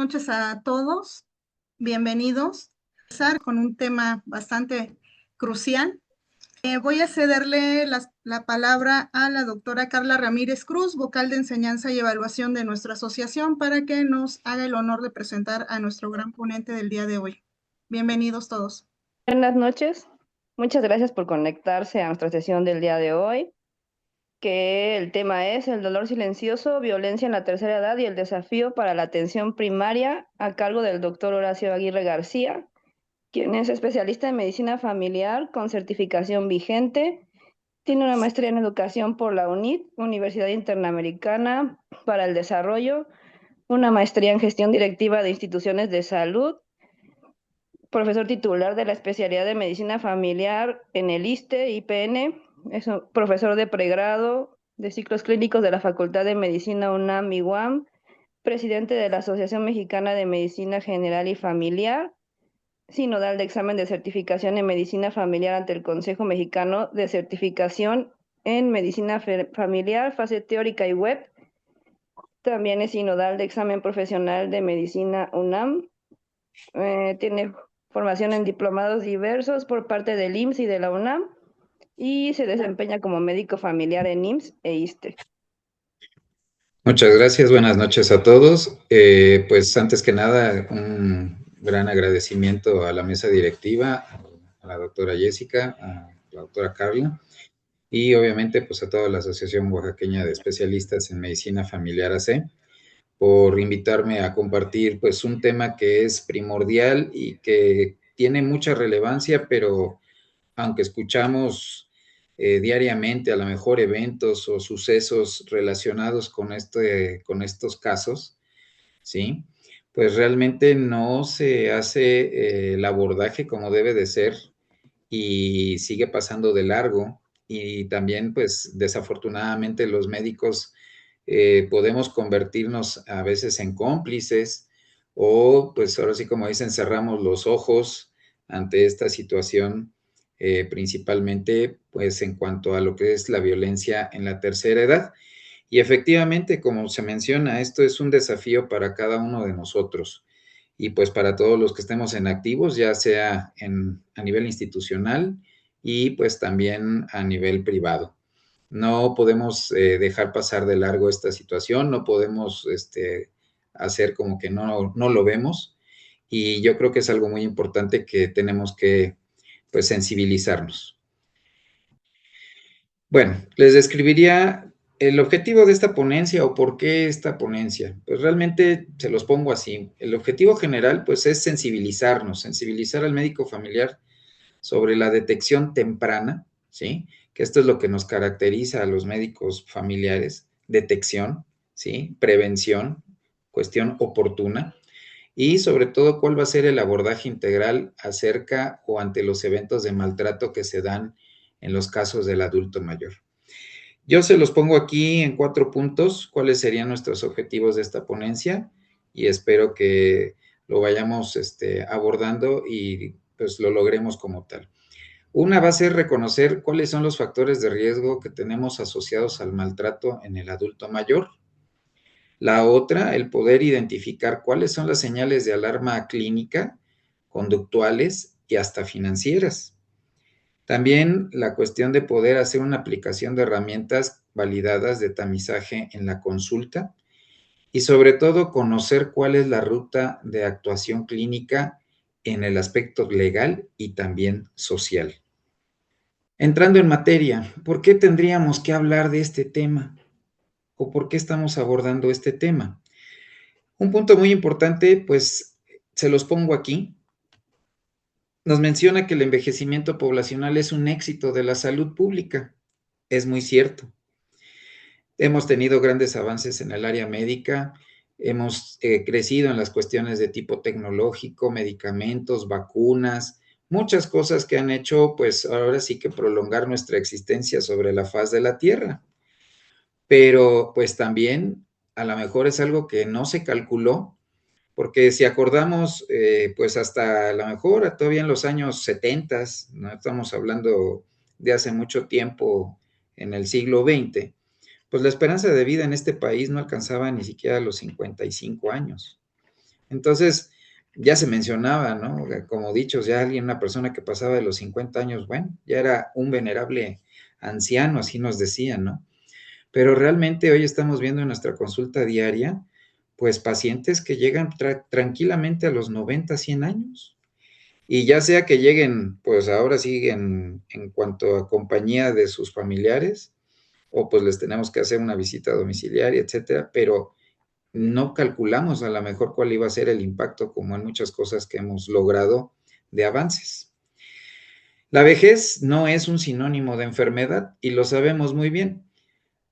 noches a todos. Bienvenidos. Empezar con un tema bastante crucial. Voy a cederle la palabra a la doctora Carla Ramírez Cruz, vocal de enseñanza y evaluación de nuestra asociación, para que nos haga el honor de presentar a nuestro gran ponente del día de hoy. Bienvenidos todos. Buenas noches. Muchas gracias por conectarse a nuestra sesión del día de hoy, que el tema es el dolor silencioso, violencia en la tercera edad y el desafío para la atención primaria, a cargo del doctor Horacio Aguirre García, quien es especialista en medicina familiar con certificación vigente. Tiene una maestría en educación por la UNIT, Universidad Interamericana para el Desarrollo, una maestría en gestión directiva de instituciones de salud, profesor titular de la especialidad de medicina familiar en el ISSSTE, IPN, es un profesor de pregrado de ciclos clínicos de la Facultad de Medicina UNAM y UAM, presidente de la Asociación Mexicana de Medicina General y Familiar, sinodal de examen de certificación en medicina familiar ante el Consejo Mexicano de Certificación en Medicina Familiar, fase teórica y web. También es sinodal de examen profesional de medicina UNAM. Tiene formación en diplomados diversos por parte del IMSS y de la UNAM, y se desempeña como médico familiar en IMSS e ISSSTE. Muchas gracias, buenas noches a todos. Pues antes que nada, un gran agradecimiento a la mesa directiva, a la doctora Jessica, a la doctora Carla, y obviamente pues a toda la Asociación Oaxaqueña de Especialistas en Medicina Familiar AC, por invitarme a compartir pues un tema que es primordial y que tiene mucha relevancia, pero aunque escuchamos diariamente a lo mejor eventos o sucesos relacionados con estos casos, ¿sí? Pues realmente no se hace el abordaje como debe de ser y sigue pasando de largo, y también pues desafortunadamente los médicos podemos convertirnos a veces en cómplices, o pues ahora sí, como dicen, cerramos los ojos ante esta situación, principalmente pues en cuanto a lo que es la violencia en la tercera edad. Y efectivamente, como se menciona, esto es un desafío para cada uno de nosotros y pues para todos los que estemos en activos, ya sea a nivel institucional y pues también a nivel privado. No podemos dejar pasar de largo esta situación, no podemos hacer como que no lo vemos, y yo creo que es algo muy importante que tenemos que pues sensibilizarnos. Bueno, les describiría el objetivo de esta ponencia o por qué esta ponencia. Pues realmente se los pongo así. El objetivo general pues es sensibilizar al médico familiar sobre la detección temprana, ¿sí? Que esto es lo que nos caracteriza a los médicos familiares: detección, ¿sí? Prevención, cuestión oportuna, y sobre todo cuál va a ser el abordaje integral acerca o ante los eventos de maltrato que se dan en los casos del adulto mayor. Yo se los pongo aquí en 4 puntos, cuáles serían nuestros objetivos de esta ponencia, y espero que lo vayamos abordando y pues lo logremos como tal. Una va a ser reconocer cuáles son los factores de riesgo que tenemos asociados al maltrato en el adulto mayor. La otra, el poder identificar cuáles son las señales de alarma clínica, conductuales y hasta financieras. También la cuestión de poder hacer una aplicación de herramientas validadas de tamizaje en la consulta, y sobre todo conocer cuál es la ruta de actuación clínica en el aspecto legal y también social. Entrando en materia, ¿por qué tendríamos que hablar de este tema? ¿O por qué estamos abordando este tema? Un punto muy importante, pues se los pongo aquí. Nos menciona que el envejecimiento poblacional es un éxito de la salud pública. Es muy cierto. Hemos tenido grandes avances en el área médica, hemos crecido en las cuestiones de tipo tecnológico, medicamentos, vacunas, muchas cosas que han hecho, pues ahora sí que prolongar nuestra existencia sobre la faz de la Tierra. Pero pues también a lo mejor es algo que no se calculó, porque si acordamos, pues hasta a lo mejor todavía en los años 70, no estamos hablando de hace mucho tiempo, en el siglo XX, pues la esperanza de vida en este país no alcanzaba ni siquiera los 55 años. Entonces, ya se mencionaba, ¿no? Como dichos, ya una persona que pasaba de los 50 años, bueno, ya era un venerable anciano, así nos decían, ¿no? Pero realmente hoy estamos viendo en nuestra consulta diaria, pues pacientes que llegan tranquilamente a los 90, 100 años. Y ya sea que lleguen, pues ahora sí, en cuanto a compañía de sus familiares, o pues les tenemos que hacer una visita domiciliaria, etcétera, pero no calculamos a lo mejor cuál iba a ser el impacto, como en muchas cosas que hemos logrado de avances. La vejez no es un sinónimo de enfermedad y lo sabemos muy bien.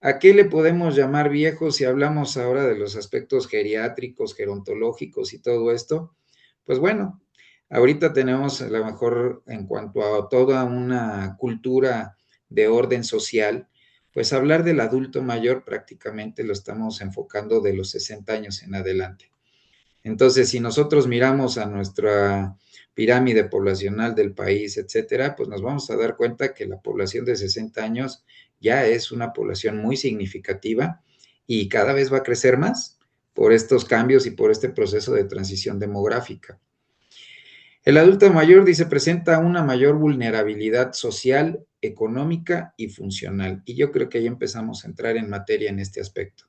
¿A qué le podemos llamar viejo si hablamos ahora de los aspectos geriátricos, gerontológicos y todo esto? Pues bueno, ahorita tenemos a lo mejor en cuanto a toda una cultura de orden social, pues hablar del adulto mayor prácticamente lo estamos enfocando de los 60 años en adelante. Entonces, si nosotros miramos a nuestra pirámide poblacional del país, etcétera, pues nos vamos a dar cuenta que la población de 60 años ya es una población muy significativa y cada vez va a crecer más por estos cambios y por este proceso de transición demográfica. El adulto mayor, dice, presenta una mayor vulnerabilidad social, económica y funcional. Y yo creo que ahí empezamos a entrar en materia en este aspecto.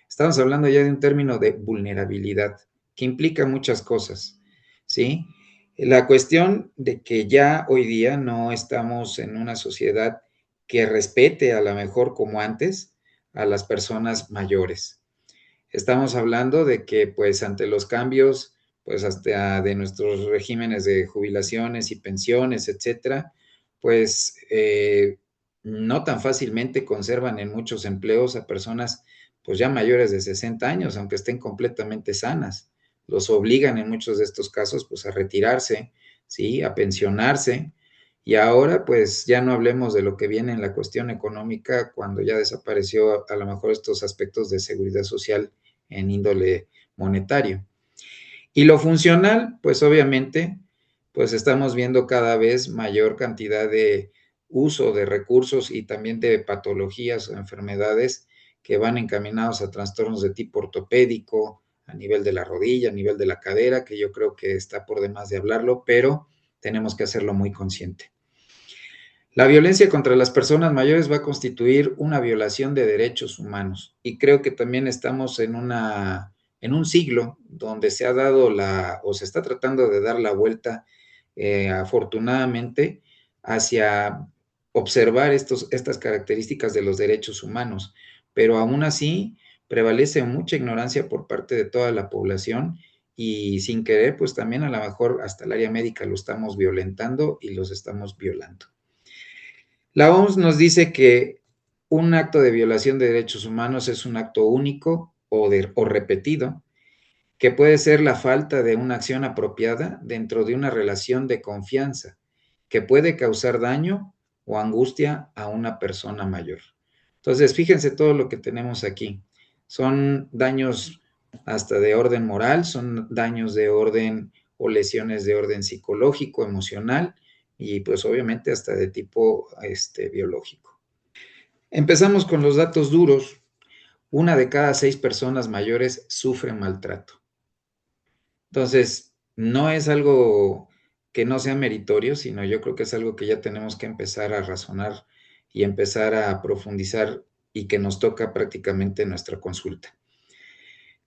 Estamos hablando ya de un término de vulnerabilidad que implica muchas cosas, ¿sí? La cuestión de que ya hoy día no estamos en una sociedad que respete a lo mejor como antes a las personas mayores. Estamos hablando de que pues ante los cambios, pues hasta de nuestros regímenes de jubilaciones y pensiones, etcétera, pues no tan fácilmente conservan en muchos empleos a personas pues ya mayores de 60 años, aunque estén completamente sanas. Los obligan en muchos de estos casos pues a retirarse, ¿sí? A pensionarse. Y ahora pues ya no hablemos de lo que viene en la cuestión económica cuando ya desapareció a lo mejor estos aspectos de seguridad social en índole monetario. Y lo funcional, pues obviamente, pues estamos viendo cada vez mayor cantidad de uso de recursos y también de patologías o enfermedades que van encaminados a trastornos de tipo ortopédico, a nivel de la rodilla, a nivel de la cadera, que yo creo que está por demás de hablarlo, pero tenemos que hacerlo muy consciente. La violencia contra las personas mayores va a constituir una violación de derechos humanos y creo que también estamos en un siglo donde se ha dado o se está tratando de dar la vuelta, afortunadamente, hacia observar estas características de los derechos humanos, pero aún así prevalece mucha ignorancia por parte de toda la población y sin querer, pues también a lo mejor hasta el área médica lo estamos violentando y los estamos violando. La OMS nos dice que un acto de violación de derechos humanos es un acto único o repetido, que puede ser la falta de una acción apropiada dentro de una relación de confianza, que puede causar daño o angustia a una persona mayor. Entonces, fíjense todo lo que tenemos aquí. Son daños hasta de orden moral, son daños de orden o lesiones de orden psicológico, emocional, y pues obviamente hasta de tipo biológico. Empezamos con los datos duros. 1 de cada 6 personas mayores sufre maltrato. Entonces, no es algo que no sea meritorio, sino yo creo que es algo que ya tenemos que empezar a razonar y empezar a profundizar y que nos toca prácticamente en nuestra consulta.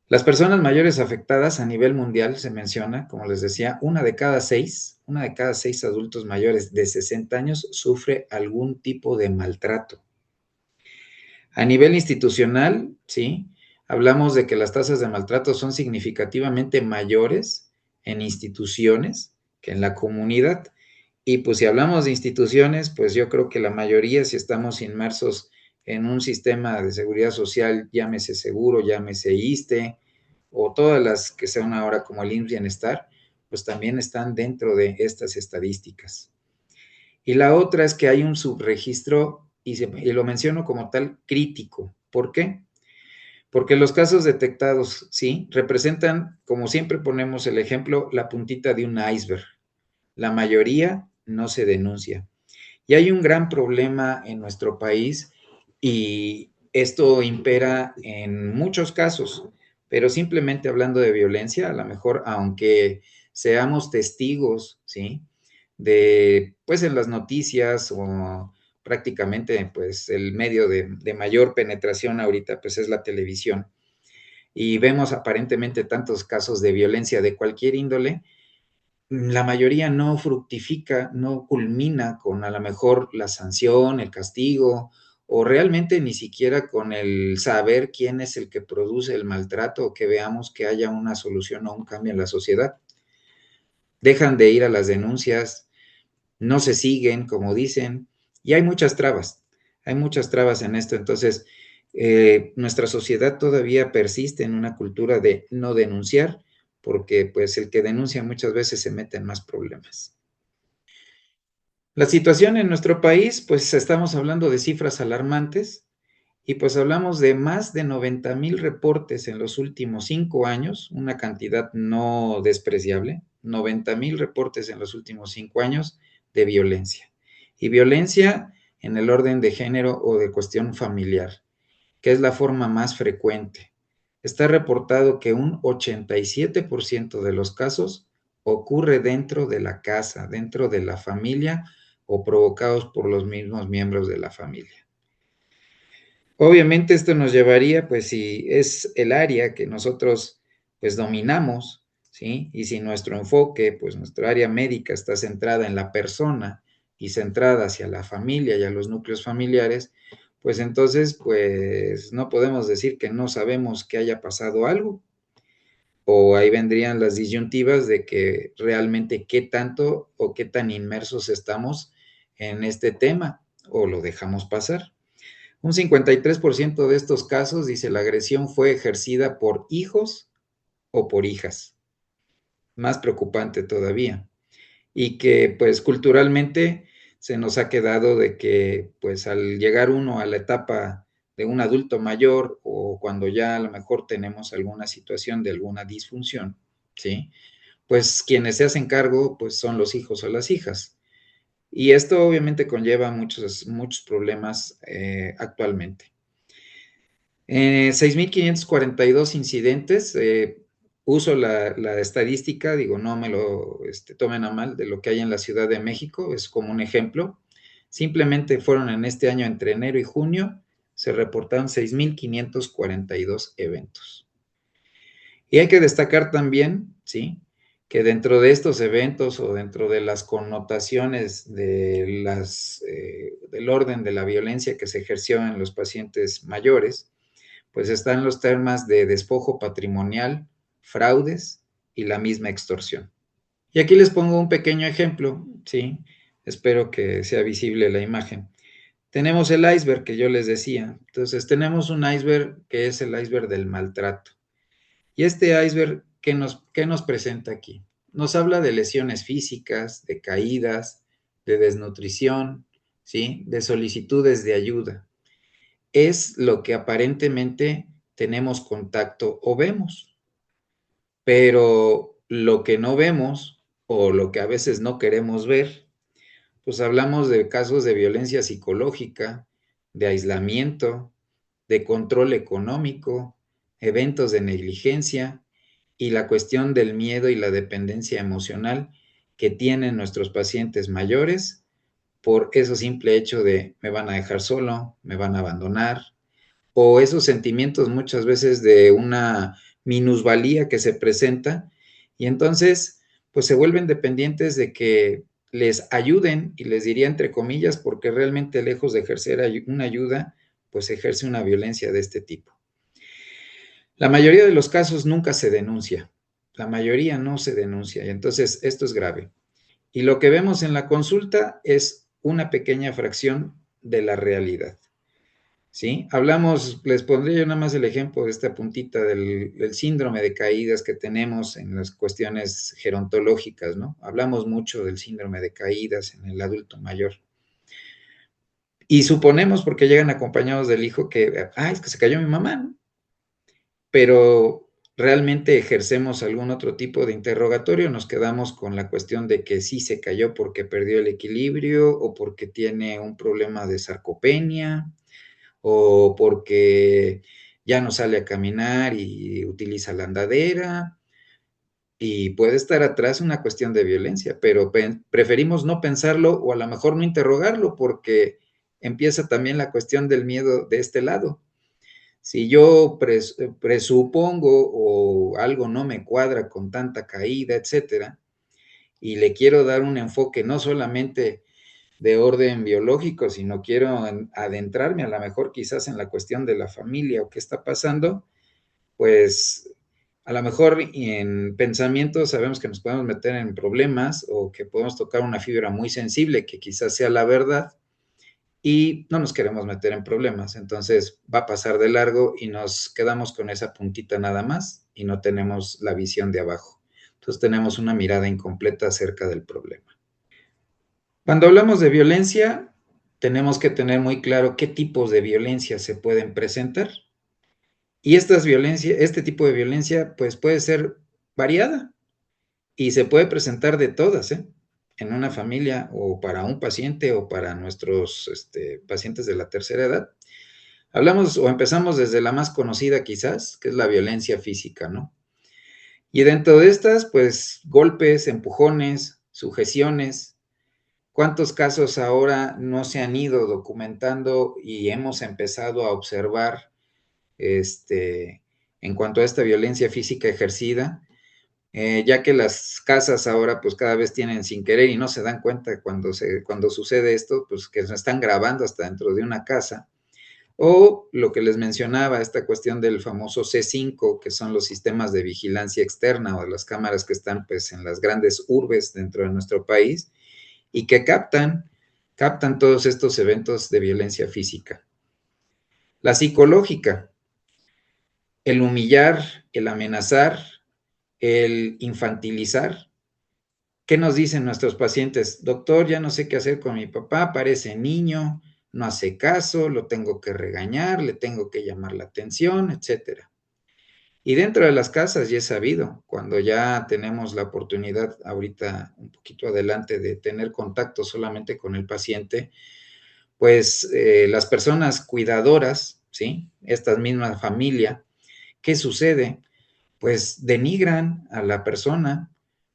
Las personas mayores afectadas a nivel mundial se menciona, como les decía, 1 de cada 6 adultos mayores de 60 años sufre algún tipo de maltrato. A nivel institucional, ¿sí? Hablamos de que las tasas de maltrato son significativamente mayores en instituciones que en la comunidad. Y pues si hablamos de instituciones, pues yo creo que la mayoría, si estamos inmersos en un sistema de seguridad social, llámese seguro, llámese ISSSTE, o todas las que sean ahora como el IMSS Bienestar, pues también están dentro de estas estadísticas. Y la otra es que hay un subregistro, y lo menciono como tal, crítico. ¿Por qué? Porque los casos detectados, sí, representan, como siempre ponemos el ejemplo, la puntita de un iceberg. La mayoría no se denuncia. Y hay un gran problema en nuestro país y esto impera en muchos casos, pero simplemente hablando de violencia, a lo mejor, aunque seamos testigos, ¿sí? De, pues en las noticias o prácticamente, pues el medio de mayor penetración ahorita, pues es la televisión. Y vemos aparentemente tantos casos de violencia de cualquier índole, la mayoría no fructifica, no culmina con a lo mejor la sanción, el castigo, o realmente ni siquiera con el saber quién es el que produce el maltrato o que veamos que haya una solución o un cambio en la sociedad. Dejan de ir a las denuncias, no se siguen, como dicen, y hay muchas trabas en esto. Entonces, nuestra sociedad todavía persiste en una cultura de no denunciar, porque pues el que denuncia muchas veces se mete en más problemas. La situación en nuestro país, pues estamos hablando de cifras alarmantes y pues hablamos de más de 90,000 reportes en los últimos 5 años, una cantidad no despreciable, 90,000 reportes en los últimos 5 años de violencia. Y violencia en el orden de género o de cuestión familiar, que es la forma más frecuente. Está reportado que un 87% de los casos ocurre dentro de la casa, dentro de la familia o provocados por los mismos miembros de la familia. Obviamente esto nos llevaría, pues si es el área que nosotros pues dominamos, ¿sí? Y si nuestro enfoque, pues nuestra área médica está centrada en la persona y centrada hacia la familia y a los núcleos familiares, pues entonces pues no podemos decir que no sabemos que haya pasado algo, o ahí vendrían las disyuntivas de que realmente qué tanto o qué tan inmersos estamos en este tema o lo dejamos pasar. Un 53% de estos casos, dice, la agresión fue ejercida por hijos o por hijas. Más preocupante todavía. Y que pues culturalmente se nos ha quedado de que pues al llegar uno a la etapa de un adulto mayor o cuando ya a lo mejor tenemos alguna situación de alguna disfunción, ¿sí? Pues quienes se hacen cargo pues son los hijos o las hijas. Y esto obviamente conlleva muchos problemas actualmente. 6,542 incidentes, uso la estadística, digo, no me lo tomen a mal de lo que hay en la Ciudad de México, es como un ejemplo. Simplemente fueron en este año, entre enero y junio, se reportaron 6,542 eventos. Y hay que destacar también, ¿sí?, que dentro de estos eventos o dentro de las connotaciones de del orden de la violencia que se ejerció en los pacientes mayores, pues están los temas de despojo patrimonial, fraudes y la misma extorsión. Y aquí les pongo un pequeño ejemplo, ¿sí? Espero que sea visible la imagen. Tenemos el iceberg que yo les decía. Entonces, tenemos un iceberg que es el iceberg del maltrato. Y este iceberg, qué nos presenta aquí? Nos habla de lesiones físicas, de caídas, de desnutrición, ¿sí? De solicitudes de ayuda. Es lo que aparentemente tenemos contacto o vemos, pero lo que no vemos o lo que a veces no queremos ver, pues hablamos de casos de violencia psicológica, de aislamiento, de control económico, eventos de negligencia y la cuestión del miedo y la dependencia emocional que tienen nuestros pacientes mayores por eso simple hecho de me van a dejar solo, me van a abandonar, o esos sentimientos muchas veces de una minusvalía que se presenta y entonces pues se vuelven dependientes de que les ayuden y les diría entre comillas porque realmente lejos de ejercer una ayuda pues ejerce una violencia de este tipo. La mayoría de los casos nunca se denuncia, la mayoría no se denuncia y entonces esto es grave. Y lo que vemos en la consulta es una pequeña fracción de la realidad. ¿Sí? Hablamos, les pondré yo nada más el ejemplo de esta puntita del síndrome de caídas que tenemos en las cuestiones gerontológicas, ¿no? Hablamos mucho del síndrome de caídas en el adulto mayor. Y suponemos, porque llegan acompañados del hijo, que, es que se cayó mi mamá, ¿no? Pero realmente ejercemos algún otro tipo de interrogatorio, nos quedamos con la cuestión de que sí se cayó porque perdió el equilibrio o porque tiene un problema de sarcopenia o porque ya no sale a caminar y utiliza la andadera, y puede estar atrás una cuestión de violencia, pero preferimos no pensarlo o a lo mejor no interrogarlo porque empieza también la cuestión del miedo de este lado. Si yo presupongo o algo no me cuadra con tanta caída, etcétera, y le quiero dar un enfoque no solamente de orden biológico, sino quiero adentrarme a lo mejor quizás en la cuestión de la familia o qué está pasando, pues a lo mejor en pensamientos sabemos que nos podemos meter en problemas o que podemos tocar una fibra muy sensible que quizás sea la verdad y no nos queremos meter en problemas. Entonces va a pasar de largo y nos quedamos con esa puntita nada más y no tenemos la visión de abajo. Entonces tenemos una mirada incompleta acerca del problema. Cuando hablamos de violencia, tenemos que tener muy claro qué tipos de violencia se pueden presentar. Y este tipo de violencia, pues puede ser variada y se puede presentar de todas, ¿eh? En una familia o para un paciente o para nuestros pacientes de la tercera edad. Hablamos o empezamos desde la más conocida quizás, que es la violencia física, ¿no? Y dentro de estas, pues golpes, empujones, sujeciones. ¿Cuántos casos ahora no se han ido documentando y hemos empezado a observar en cuanto a esta violencia física ejercida? Ya que las casas ahora pues cada vez tienen sin querer y no se dan cuenta cuando sucede esto, pues que se están grabando hasta dentro de una casa. O lo que les mencionaba, esta cuestión del famoso C5, que son los sistemas de vigilancia externa o de las cámaras que están pues en las grandes urbes dentro de nuestro país y que captan todos estos eventos de violencia física. La psicológica, el humillar, el amenazar, el infantilizar. ¿Qué nos dicen nuestros pacientes? Doctor, ya no sé qué hacer con mi papá, parece niño, no hace caso, lo tengo que regañar, le tengo que llamar la atención, etcétera. Y dentro de las casas ya es sabido, cuando ya tenemos la oportunidad ahorita un poquito adelante de tener contacto solamente con el paciente, pues las personas cuidadoras, ¿sí? Esta misma familia, ¿qué sucede? Pues denigran a la persona.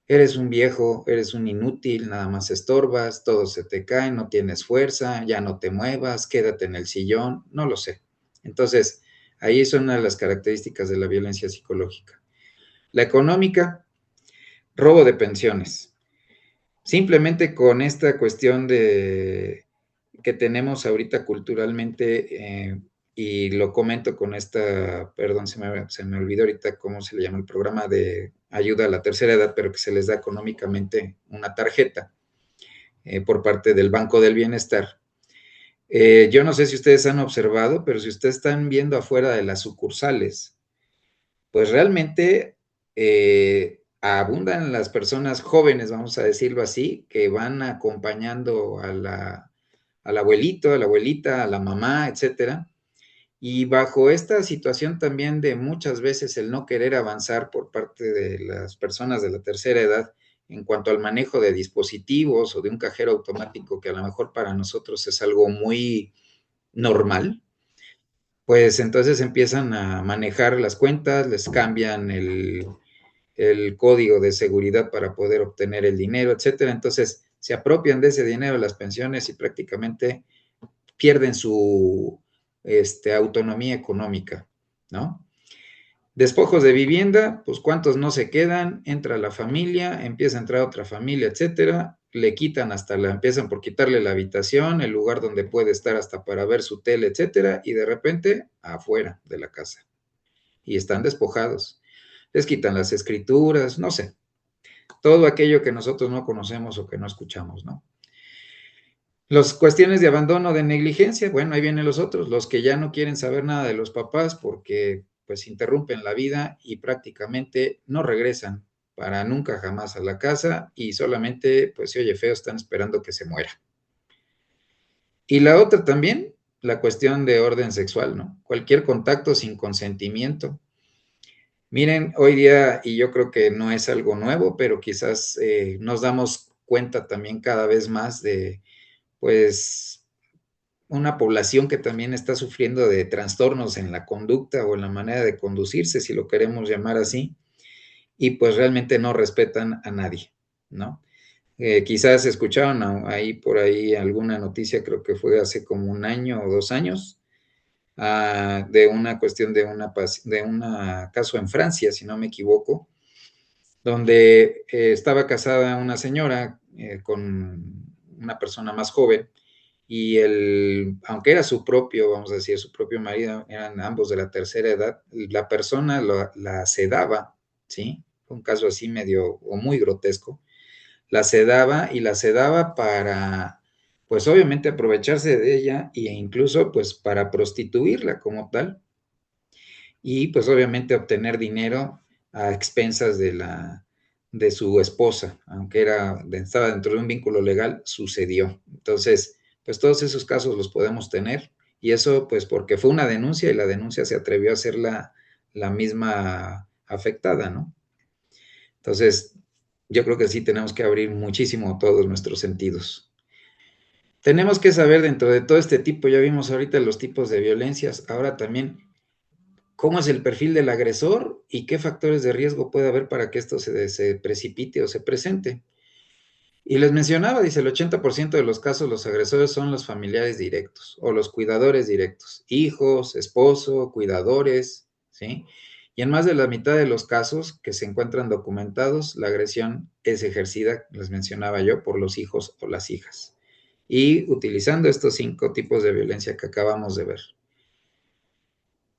Eres un viejo, eres un inútil, nada más estorbas, todo se te cae, no tienes fuerza, ya no te muevas, quédate en el sillón, no lo sé. Entonces, ahí es una de las características de la violencia psicológica. La económica, robo de pensiones. Simplemente con esta cuestión de que tenemos ahorita culturalmente, y lo comento con perdón, se me olvidó ahorita cómo se le llama el programa de ayuda a la tercera edad, pero que se les da económicamente una tarjeta por parte del Banco del Bienestar. Yo no sé si ustedes han observado, pero si ustedes están viendo afuera de las sucursales, pues realmente abundan las personas jóvenes, vamos a decirlo así, que van acompañando al abuelito, a la abuelita, a la mamá, etcétera. Y bajo esta situación también de muchas veces el no querer avanzar por parte de las personas de la tercera edad en cuanto al manejo de dispositivos o de un cajero automático que a lo mejor para nosotros es algo muy normal, pues entonces empiezan a manejar las cuentas, les cambian el código de seguridad para poder obtener el dinero, etcétera. Entonces se apropian de ese dinero las pensiones y prácticamente pierden su autonomía económica, ¿no? Despojos de vivienda, pues cuántos no se quedan, entra la familia, empieza a entrar otra familia, etcétera, le quitan empiezan por quitarle la habitación, el lugar donde puede estar hasta para ver su tele, etcétera, y de repente afuera de la casa. Y están despojados. Les quitan las escrituras, no sé, todo aquello que nosotros no conocemos o que no escuchamos, ¿no? Las cuestiones de abandono, de negligencia, bueno, ahí vienen los otros, los que ya no quieren saber nada de los papás porque pues interrumpen la vida y prácticamente no regresan para nunca jamás a la casa y solamente, pues si oye feo, están esperando que se muera. Y la otra también, la cuestión de orden sexual, ¿no? Cualquier contacto sin consentimiento. Miren, hoy día, y yo creo que no es algo nuevo, pero quizás nos damos cuenta también cada vez más de, pues, una población que también está sufriendo de trastornos en la conducta o en la manera de conducirse, si lo queremos llamar así, y pues realmente no respetan a nadie, ¿no? Quizás escucharon ahí por ahí alguna noticia, creo que fue hace como 1 año o 2 años, de una cuestión de un caso en Francia, si no me equivoco, donde estaba casada una señora con una persona más joven, y aunque era su propio, vamos a decir, su propio marido, eran ambos de la tercera edad, la persona la sedaba, ¿sí? Fue un caso así medio o muy grotesco. La sedaba y la sedaba para, pues obviamente aprovecharse de ella e incluso pues para prostituirla como tal y pues obviamente obtener dinero a expensas de su esposa, aunque estaba dentro de un vínculo legal, sucedió. Entonces, pues todos esos casos los podemos tener y eso pues porque fue una denuncia y la denuncia se atrevió a ser la misma afectada, ¿no? Entonces, yo creo que sí tenemos que abrir muchísimo todos nuestros sentidos. Tenemos que saber dentro de todo este tipo, ya vimos ahorita los tipos de violencias, ahora también cómo es el perfil del agresor y qué factores de riesgo puede haber para que esto se precipite o se presente. Y les mencionaba, dice, el 80% de los casos los agresores son los familiares directos o los cuidadores directos, hijos, esposo, cuidadores, ¿sí? Y en más de la mitad de los casos que se encuentran documentados, la agresión es ejercida, les mencionaba yo, por los hijos o las hijas. Y utilizando estos 5 tipos de violencia que acabamos de ver.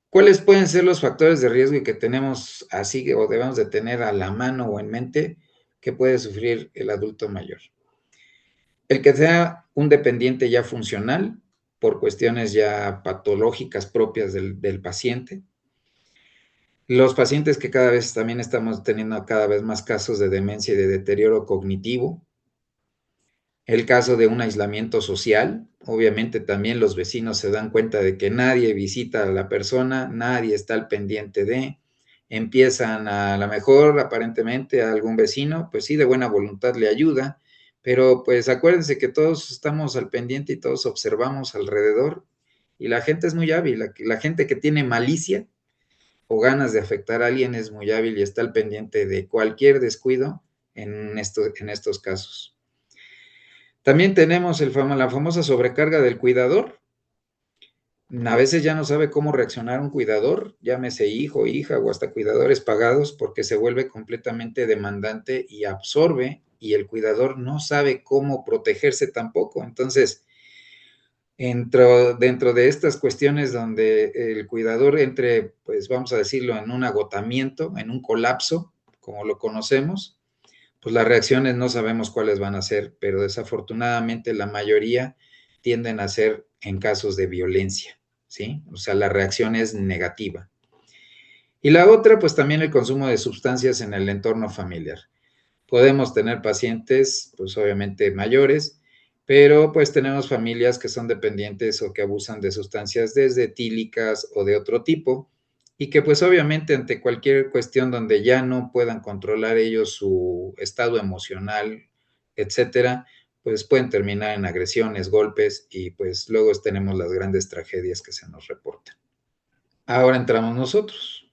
¿Cuáles pueden ser los factores de riesgo y que tenemos así o debemos de tener a la mano o en mente que puede sufrir el adulto mayor? El que sea un dependiente ya funcional por cuestiones ya patológicas propias del paciente. Los pacientes que cada vez también estamos teniendo cada vez más casos de demencia y de deterioro cognitivo. El caso de un aislamiento social, obviamente también los vecinos se dan cuenta de que nadie visita a la persona, nadie está al pendiente empiezan a lo mejor aparentemente a algún vecino, pues sí, de buena voluntad le ayuda, pero pues acuérdense que todos estamos al pendiente y todos observamos alrededor y la gente es muy hábil, la gente que tiene malicia o ganas de afectar a alguien es muy hábil y está al pendiente de cualquier descuido en estos casos. También tenemos la famosa sobrecarga del cuidador. A veces ya no sabe cómo reaccionar un cuidador, llámese hijo, hija o hasta cuidadores pagados, porque se vuelve completamente demandante y absorbe, y el cuidador no sabe cómo protegerse tampoco. Entonces, dentro de estas cuestiones donde el cuidador entre, pues vamos a decirlo, en un agotamiento, en un colapso, como lo conocemos, pues las reacciones no sabemos cuáles van a ser, pero desafortunadamente la mayoría tienden a ser en casos de violencia, ¿sí? O sea, la reacción es negativa. Y la otra, pues también el consumo de sustancias en el entorno familiar. Podemos tener pacientes, pues obviamente mayores, pero pues tenemos familias que son dependientes o que abusan de sustancias desde etílicas o de otro tipo, y que pues obviamente ante cualquier cuestión donde ya no puedan controlar ellos su estado emocional, etcétera, pues pueden terminar en agresiones, golpes y pues luego tenemos las grandes tragedias que se nos reportan. Ahora entramos nosotros.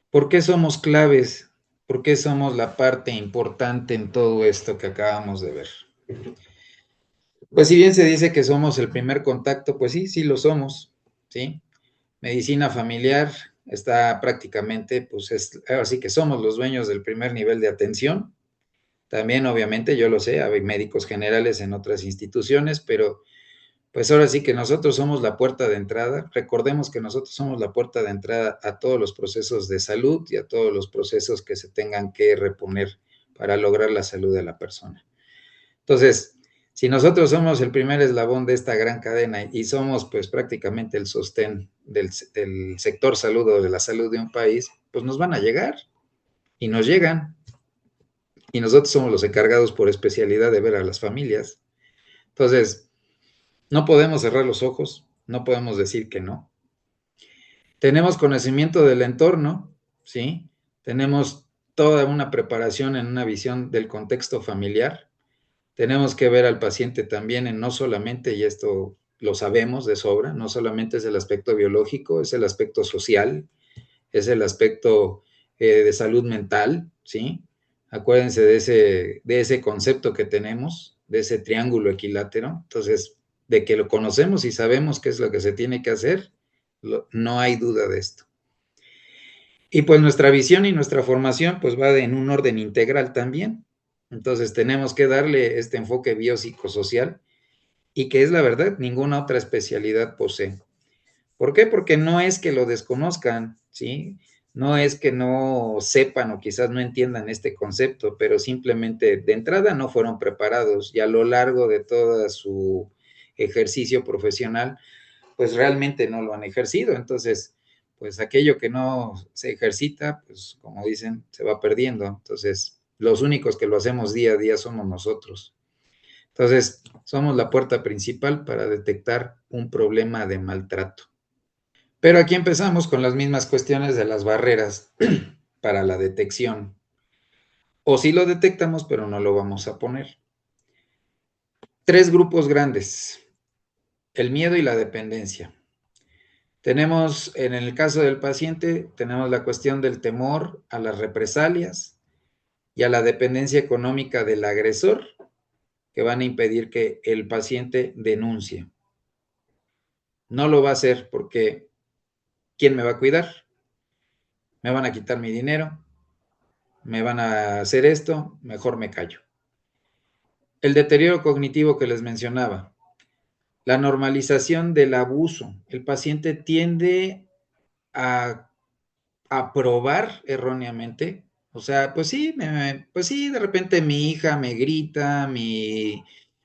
¿Por qué somos claves? ¿Por qué somos la parte importante en todo esto que acabamos de ver? Pues si bien se dice que somos el primer contacto, pues sí, sí lo somos, ¿sí? Medicina familiar está prácticamente, pues así que somos los dueños del primer nivel de atención. También, obviamente, yo lo sé, hay médicos generales en otras instituciones, pero pues ahora sí que nosotros somos la puerta de entrada. Recordemos que nosotros somos la puerta de entrada a todos los procesos de salud y a todos los procesos que se tengan que reponer para lograr la salud de la persona. Entonces, si nosotros somos el primer eslabón de esta gran cadena y somos pues prácticamente el sostén del sector salud o de la salud de un país, pues nos van a llegar y nos llegan. Y nosotros somos los encargados por especialidad de ver a las familias. Entonces, no podemos cerrar los ojos, no podemos decir que no. Tenemos conocimiento del entorno, ¿sí? Tenemos toda una preparación en una visión del contexto familiar. Tenemos que ver al paciente también en no solamente, y esto lo sabemos de sobra, no solamente es el aspecto biológico, es el aspecto social, es el aspecto de salud mental, ¿sí? Acuérdense de ese concepto que tenemos, de ese triángulo equilátero. Entonces, de que lo conocemos y sabemos qué es lo que se tiene que hacer, no hay duda de esto. Y pues nuestra visión y nuestra formación pues va en un orden integral también. Entonces tenemos que darle este enfoque biopsicosocial y que es la verdad, ninguna otra especialidad posee. ¿Por qué? Porque no es que lo desconozcan, ¿sí? No es que no sepan o quizás no entiendan este concepto, pero simplemente de entrada no fueron preparados y a lo largo de todo su ejercicio profesional, pues realmente no lo han ejercido. Entonces, pues aquello que no se ejercita, pues como dicen, se va perdiendo. Entonces, los únicos que lo hacemos día a día somos nosotros. Entonces, somos la puerta principal para detectar un problema de maltrato. Pero aquí empezamos con las mismas cuestiones de las barreras para la detección. O sí lo detectamos, pero no lo vamos a poner. 3 grupos grandes: el miedo y la dependencia. Tenemos, en el caso del paciente, tenemos la cuestión del temor a las represalias y a la dependencia económica del agresor, que van a impedir que el paciente denuncie. No lo va a hacer porque ¿quién me va a cuidar? Me van a quitar mi dinero, me van a hacer esto, mejor me callo. El deterioro cognitivo que les mencionaba, la normalización del abuso. El paciente tiende a aprobar erróneamente. O sea, pues sí, de repente mi hija me grita, mi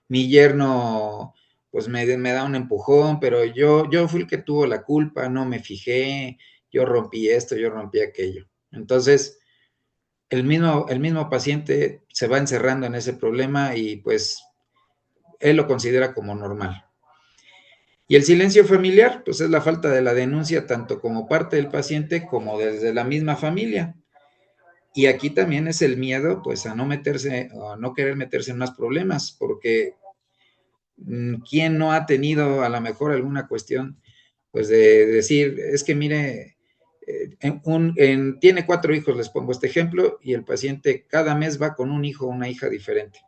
yerno pues me da un empujón, pero yo fui el que tuvo la culpa, no me fijé, yo rompí esto, yo rompí aquello. Entonces, el mismo paciente se va encerrando en ese problema y pues él lo considera como normal. Y el silencio familiar, pues es la falta de la denuncia tanto como parte del paciente como desde la misma familia. Y aquí también es el miedo, pues, a no meterse, a no querer meterse en más problemas, porque ¿quién no ha tenido a lo mejor alguna cuestión, pues, de decir, es que mire, tiene 4 hijos, les pongo este ejemplo, y el paciente cada mes va con un hijo o una hija diferente.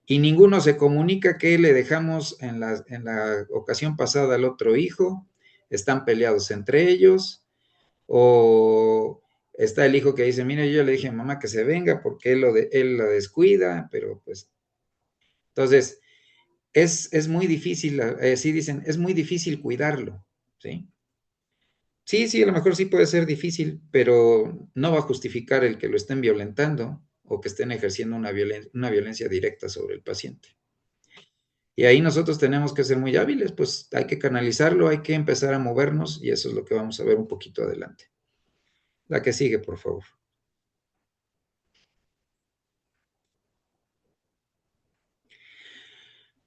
Y ninguno se comunica que le dejamos en la ocasión pasada al otro hijo, están peleados entre ellos, o está el hijo que dice, mire, yo le dije a mamá que se venga porque él la descuida, pero pues, entonces, es muy difícil, sí dicen, es muy difícil cuidarlo, ¿sí? Sí, a lo mejor sí puede ser difícil, pero no va a justificar el que lo estén violentando o que estén ejerciendo una violencia directa sobre el paciente. Y ahí nosotros tenemos que ser muy hábiles, pues hay que canalizarlo, hay que empezar a movernos y eso es lo que vamos a ver un poquito adelante. La que sigue, por favor.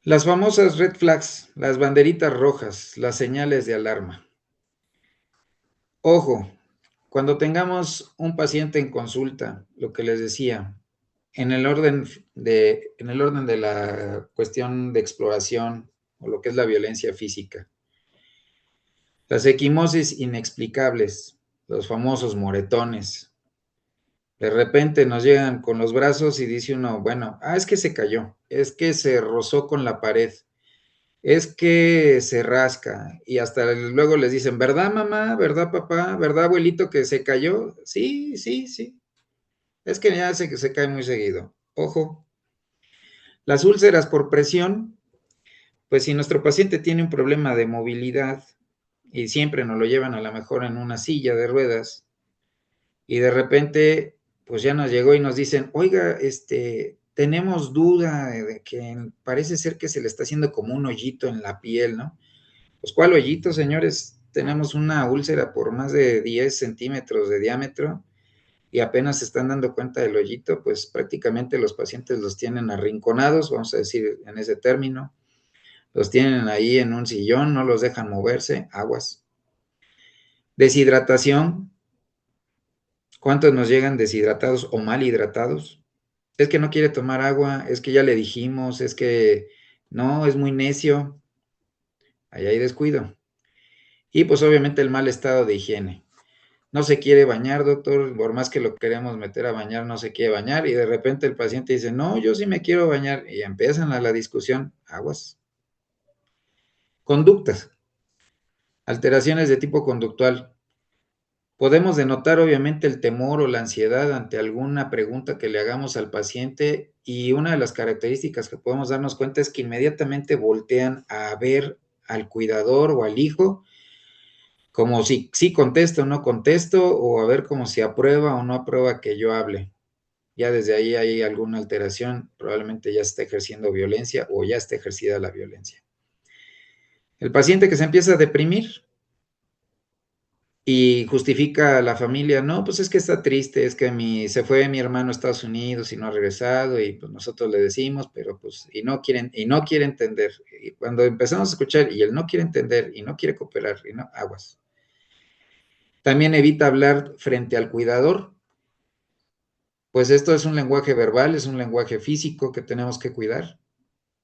Las famosas red flags, las banderitas rojas, las señales de alarma. Ojo, cuando tengamos un paciente en consulta, lo que les decía, en el orden de la cuestión de exploración o lo que es la violencia física, las equimosis inexplicables, los famosos moretones. De repente nos llegan con los brazos y dice uno, bueno, es que se cayó, es que se rozó con la pared, es que se rasca y hasta luego les dicen, ¿verdad mamá? ¿Verdad papá? ¿Verdad abuelito que se cayó? Sí. Es que ya sé que se cae muy seguido. Ojo. Las úlceras por presión, pues si nuestro paciente tiene un problema de movilidad y siempre nos lo llevan a lo mejor en una silla de ruedas y de repente pues ya nos llegó y nos dicen, oiga, tenemos duda de que parece ser que se le está haciendo como un hoyito en la piel, ¿no? Pues, ¿cuál hoyito, señores? Tenemos una úlcera por más de 10 centímetros de diámetro y apenas se están dando cuenta del hoyito, pues prácticamente los pacientes los tienen arrinconados, vamos a decir en ese término, los tienen ahí en un sillón, no los dejan moverse, aguas. Deshidratación, ¿cuántos nos llegan deshidratados o mal hidratados? Es que no quiere tomar agua, es que ya le dijimos, es que no, es muy necio. ahí hay descuido. Y pues obviamente el mal estado de higiene. No se quiere bañar, doctor, por más que lo queremos meter a bañar, no se quiere bañar y de repente el paciente dice, no, yo sí me quiero bañar y empiezan la discusión, aguas. Conductas, alteraciones de tipo conductual. Podemos denotar obviamente el temor o la ansiedad ante alguna pregunta que le hagamos al paciente y una de las características que podemos darnos cuenta es que inmediatamente voltean a ver al cuidador o al hijo como si sí contesto o no contesto o a ver como si aprueba o no aprueba que yo hable. Ya desde ahí hay alguna alteración, probablemente ya se está ejerciendo violencia o ya está ejercida la violencia. El paciente que se empieza a deprimir, y justifica a la familia, no, pues es que está triste, es que se fue mi hermano a Estados Unidos y no ha regresado y pues nosotros le decimos, pero pues y no quiere entender. Y cuando empezamos a escuchar y él no quiere entender y no quiere cooperar y no, aguas. También evita hablar frente al cuidador, pues esto es un lenguaje verbal, es un lenguaje físico que tenemos que cuidar.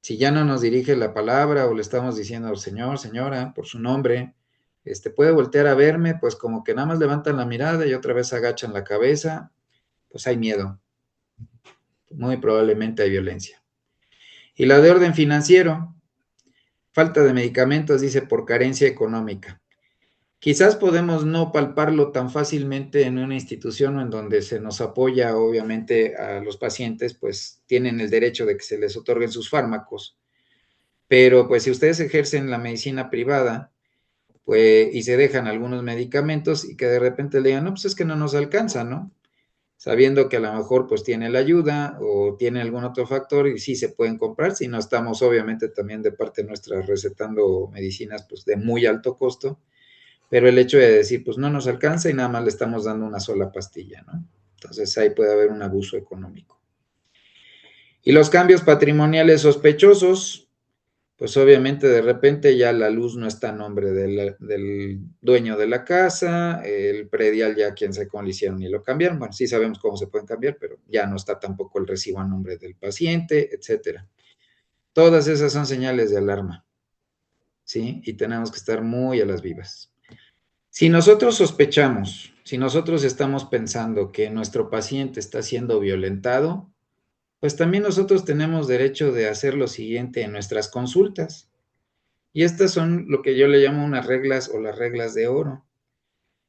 Si ya no nos dirige la palabra o le estamos diciendo señor, señora, por su nombre, puede voltear a verme, pues como que nada más levantan la mirada y otra vez agachan la cabeza, pues hay miedo, muy probablemente hay violencia. Y la de orden financiero, falta de medicamentos, dice, por carencia económica. Quizás podemos no palparlo tan fácilmente en una institución en donde se nos apoya, obviamente, a los pacientes, pues tienen el derecho de que se les otorguen sus fármacos. Pero pues si ustedes ejercen la medicina privada, pues, y se dejan algunos medicamentos y que de repente le digan, no, pues es que no nos alcanza, ¿no? Sabiendo que a lo mejor pues tiene la ayuda o tiene algún otro factor y sí se pueden comprar, si no estamos obviamente también de parte nuestra recetando medicinas pues de muy alto costo, pero el hecho de decir pues no nos alcanza y nada más le estamos dando una sola pastilla, ¿no? Entonces ahí puede haber un abuso económico. Y los cambios patrimoniales sospechosos, pues obviamente de repente ya la luz no está a nombre del dueño de la casa, el predial ya quien se le hicieron y lo cambiaron, bueno, sí sabemos cómo se pueden cambiar, pero ya no está tampoco el recibo a nombre del paciente, etcétera. Todas esas son señales de alarma, ¿sí? Y tenemos que estar muy a las vivas. Si nosotros sospechamos, si nosotros estamos pensando que nuestro paciente está siendo violentado, pues también nosotros tenemos derecho de hacer lo siguiente en nuestras consultas. Y estas son lo que yo le llamo unas reglas o las reglas de oro,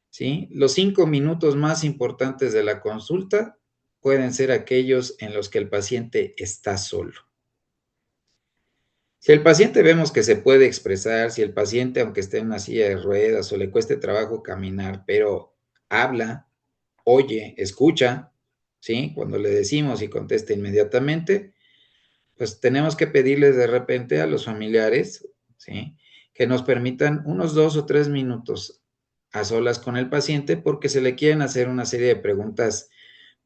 ¿sí? Los 5 minutos más importantes de la consulta pueden ser aquellos en los que el paciente está solo. Si el paciente vemos que se puede expresar, si el paciente, aunque esté en una silla de ruedas o le cueste trabajo caminar, pero habla, oye, escucha, ¿sí? Cuando le decimos y contesta inmediatamente, pues tenemos que pedirles de repente a los familiares, ¿sí? Que nos permitan unos 2 o 3 minutos a solas con el paciente porque se le quieren hacer una serie de preguntas,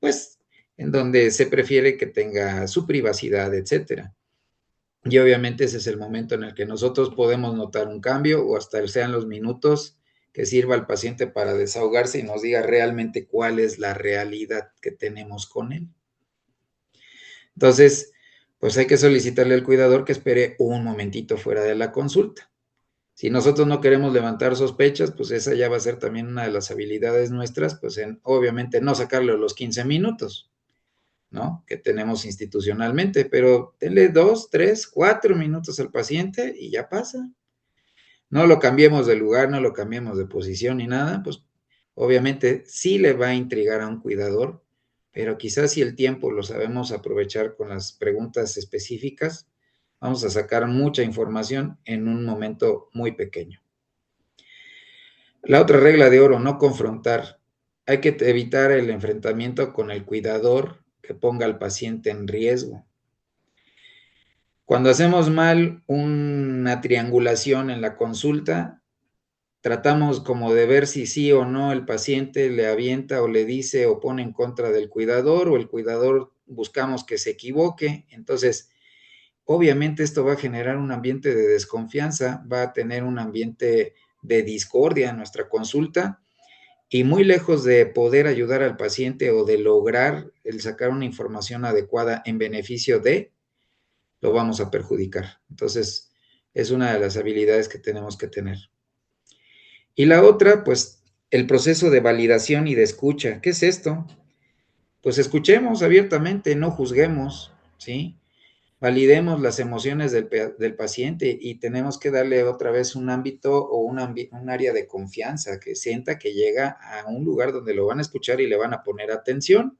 pues, en donde se prefiere que tenga su privacidad, etcétera. Y obviamente ese es el momento en el que nosotros podemos notar un cambio o hasta sean los minutos que sirva al paciente para desahogarse y nos diga realmente cuál es la realidad que tenemos con él. Entonces, pues hay que solicitarle al cuidador que espere un momentito fuera de la consulta. Si nosotros no queremos levantar sospechas, pues esa ya va a ser también una de las habilidades nuestras, pues obviamente no sacarle los 15 minutos, ¿no? Que tenemos institucionalmente, pero denle 2, 3, 4 minutos al paciente y ya pasa. No lo cambiemos de lugar, no lo cambiemos de posición ni nada, pues obviamente sí le va a intrigar a un cuidador, pero quizás si el tiempo lo sabemos aprovechar con las preguntas específicas, vamos a sacar mucha información en un momento muy pequeño. La otra regla de oro, no confrontar. Hay que evitar el enfrentamiento con el cuidador que ponga al paciente en riesgo. Cuando hacemos mal una triangulación en la consulta, tratamos como de ver si sí o no el paciente le avienta o le dice o pone en contra del cuidador o el cuidador buscamos que se equivoque. Entonces, obviamente esto va a generar un ambiente de desconfianza, va a tener un ambiente de discordia en nuestra consulta y muy lejos de poder ayudar al paciente o de lograr el sacar una información adecuada en beneficio de, lo vamos a perjudicar. Entonces, es una de las habilidades que tenemos que tener. Y la otra, pues, el proceso de validación y de escucha. ¿Qué es esto? Pues escuchemos abiertamente, no juzguemos, ¿sí? Validemos las emociones del paciente y tenemos que darle otra vez un ámbito o un área de confianza, que sienta que llega a un lugar donde lo van a escuchar y le van a poner atención.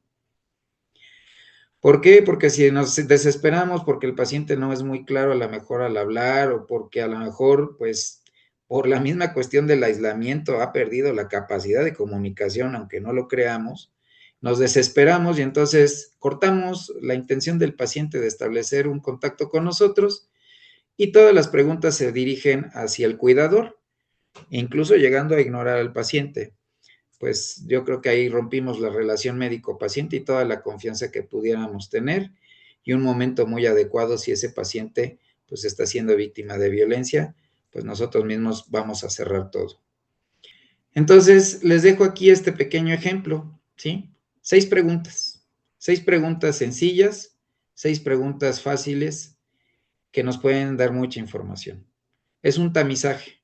¿Por qué? Porque si nos desesperamos porque el paciente no es muy claro a lo mejor al hablar o porque a lo mejor, pues, por la misma cuestión del aislamiento ha perdido la capacidad de comunicación, aunque no lo creamos, nos desesperamos y entonces cortamos la intención del paciente de establecer un contacto con nosotros y todas las preguntas se dirigen hacia el cuidador, incluso llegando a ignorar al paciente. Pues yo creo que ahí rompimos la relación médico-paciente y toda la confianza que pudiéramos tener y un momento muy adecuado si ese paciente pues está siendo víctima de violencia, pues nosotros mismos vamos a cerrar todo. Entonces, les dejo aquí este pequeño ejemplo, ¿sí? 6 preguntas sencillas, 6 preguntas fáciles que nos pueden dar mucha información. Es un tamizaje.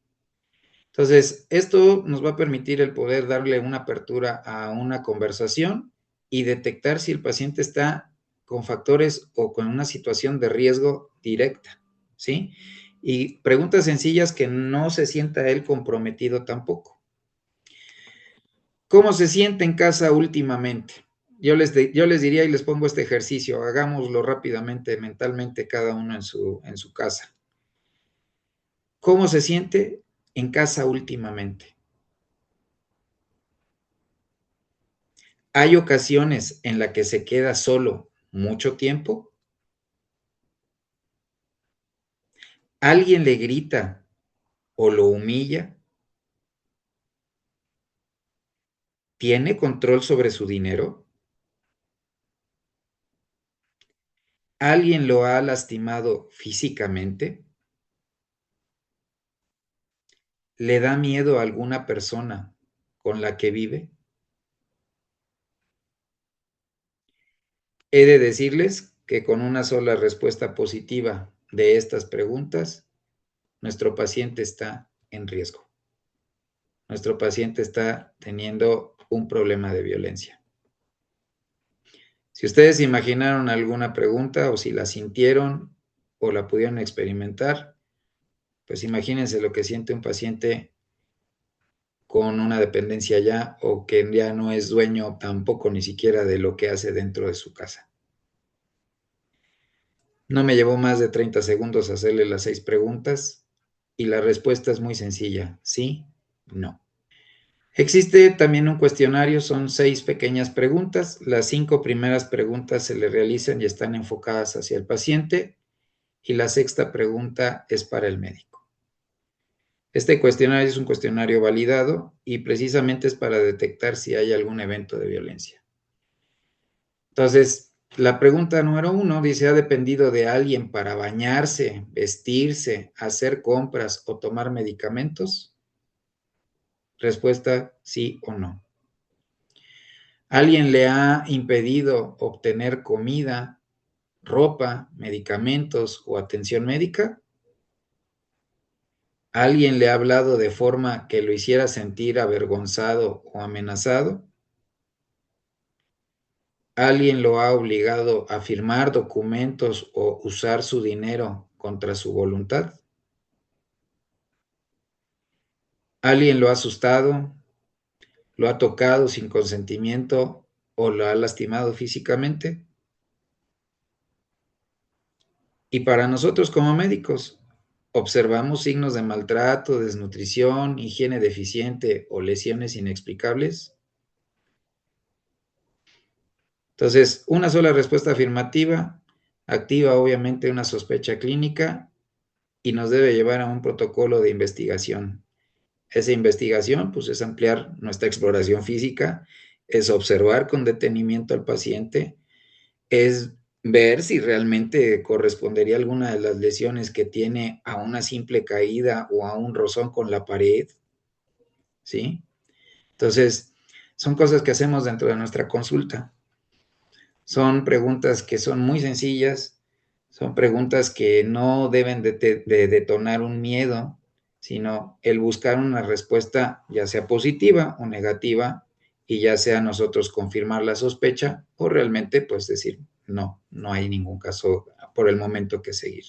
Entonces, esto nos va a permitir el poder darle una apertura a una conversación y detectar si el paciente está con factores o con una situación de riesgo directa, ¿sí? Y preguntas sencillas que no se sienta él comprometido tampoco. ¿Cómo se siente en casa últimamente? Yo les diría y les pongo este ejercicio, hagámoslo rápidamente, mentalmente, cada uno en su casa. ¿Cómo se siente en casa últimamente? ¿Hay ocasiones en las que se queda solo mucho tiempo? ¿Alguien le grita o lo humilla? ¿Tiene control sobre su dinero? ¿Alguien lo ha lastimado físicamente? ¿Le da miedo a alguna persona con la que vive? He de decirles que con una sola respuesta positiva de estas preguntas, nuestro paciente está en riesgo. Nuestro paciente está teniendo un problema de violencia. Si ustedes imaginaron alguna pregunta o si la sintieron o la pudieron experimentar, pues imagínense lo que siente un paciente con una dependencia ya o que ya no es dueño tampoco ni siquiera de lo que hace dentro de su casa. No me llevó más de 30 segundos hacerle las 6 preguntas y la respuesta es muy sencilla, sí, no. Existe también un cuestionario, son 6 pequeñas preguntas. Las 5 primeras preguntas se le realizan y están enfocadas hacia el paciente y la 6ª pregunta es para el médico. Este cuestionario es un cuestionario validado y precisamente es para detectar si hay algún evento de violencia. Entonces, la pregunta número 1 dice, ¿ha dependido de alguien para bañarse, vestirse, hacer compras o tomar medicamentos? Respuesta, sí o no. ¿Alguien le ha impedido obtener comida, ropa, medicamentos o atención médica? ¿Alguien le ha hablado de forma que lo hiciera sentir avergonzado o amenazado? ¿Alguien lo ha obligado a firmar documentos o usar su dinero contra su voluntad? ¿Alguien lo ha asustado, lo ha tocado sin consentimiento o lo ha lastimado físicamente? Y para nosotros como médicos, ¿observamos signos de maltrato, desnutrición, higiene deficiente o lesiones inexplicables? Entonces, una sola respuesta afirmativa activa obviamente una sospecha clínica y nos debe llevar a un protocolo de investigación. Esa investigación, pues, es ampliar nuestra exploración física, es observar con detenimiento al paciente, es ver si realmente correspondería alguna de las lesiones que tiene a una simple caída o a un rozón con la pared, ¿sí? Entonces, son cosas que hacemos dentro de nuestra consulta. Son preguntas que son muy sencillas, Son preguntas que no deben de detonar un miedo, sino el buscar una respuesta ya sea positiva o negativa, y ya sea nosotros confirmar la sospecha o realmente pues decir, no hay ningún caso por el momento que seguir.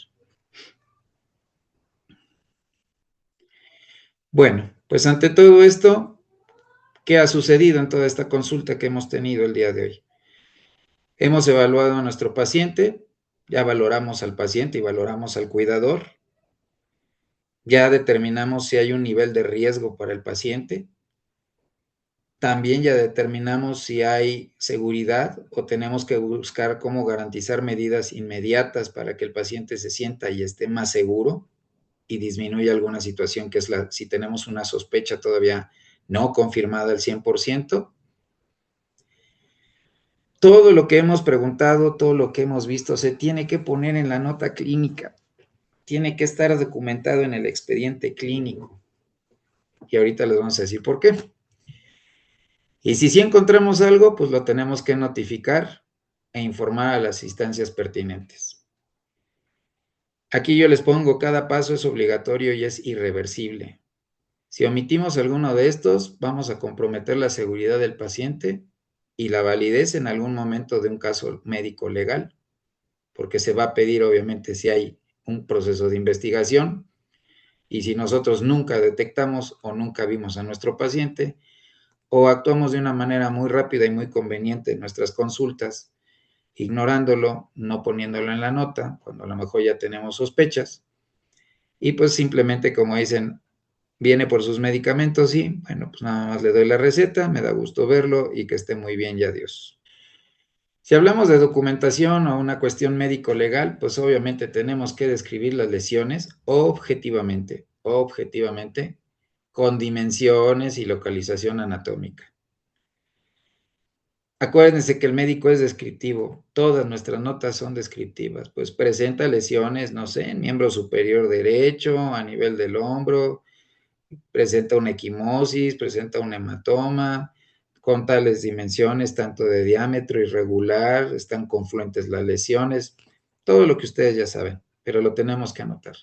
Bueno, pues ante todo esto, ¿qué ha sucedido en toda esta consulta que hemos tenido el día de hoy? Hemos evaluado a nuestro paciente, ya valoramos al paciente y valoramos al cuidador, ya determinamos si hay un nivel de riesgo para el paciente, también ya determinamos si hay seguridad o tenemos que buscar cómo garantizar medidas inmediatas para que el paciente se sienta y esté más seguro y disminuya alguna situación que es si tenemos una sospecha todavía no confirmada al 100%. Todo lo que hemos preguntado, todo lo que hemos visto, se tiene que poner en la nota clínica, tiene que estar documentado en el expediente clínico. Y ahorita les vamos a decir por qué. Y si sí encontramos algo, pues lo tenemos que notificar e informar a las instancias pertinentes. Aquí yo les pongo, cada paso es obligatorio y es irreversible. Si omitimos alguno de estos, vamos a comprometer la seguridad del paciente y la validez en algún momento de un caso médico legal, porque se va a pedir obviamente si hay un proceso de investigación, y si nosotros nunca detectamos o nunca vimos a nuestro paciente, o actuamos de una manera muy rápida y muy conveniente en nuestras consultas, ignorándolo, no poniéndolo en la nota, cuando a lo mejor ya tenemos sospechas, y pues simplemente, como dicen, viene por sus medicamentos y, bueno, pues nada más le doy la receta, me da gusto verlo y que esté muy bien y adiós. Si hablamos de documentación o una cuestión médico-legal, pues obviamente tenemos que describir las lesiones objetivamente, con dimensiones y localización anatómica. Acuérdense que el médico es descriptivo, todas nuestras notas son descriptivas, pues presenta lesiones, no sé, en miembro superior derecho, a nivel del hombro, presenta una equimosis, presenta un hematoma, con tales dimensiones, tanto de diámetro irregular, están confluentes las lesiones, todo lo que ustedes ya saben, pero lo tenemos que anotar.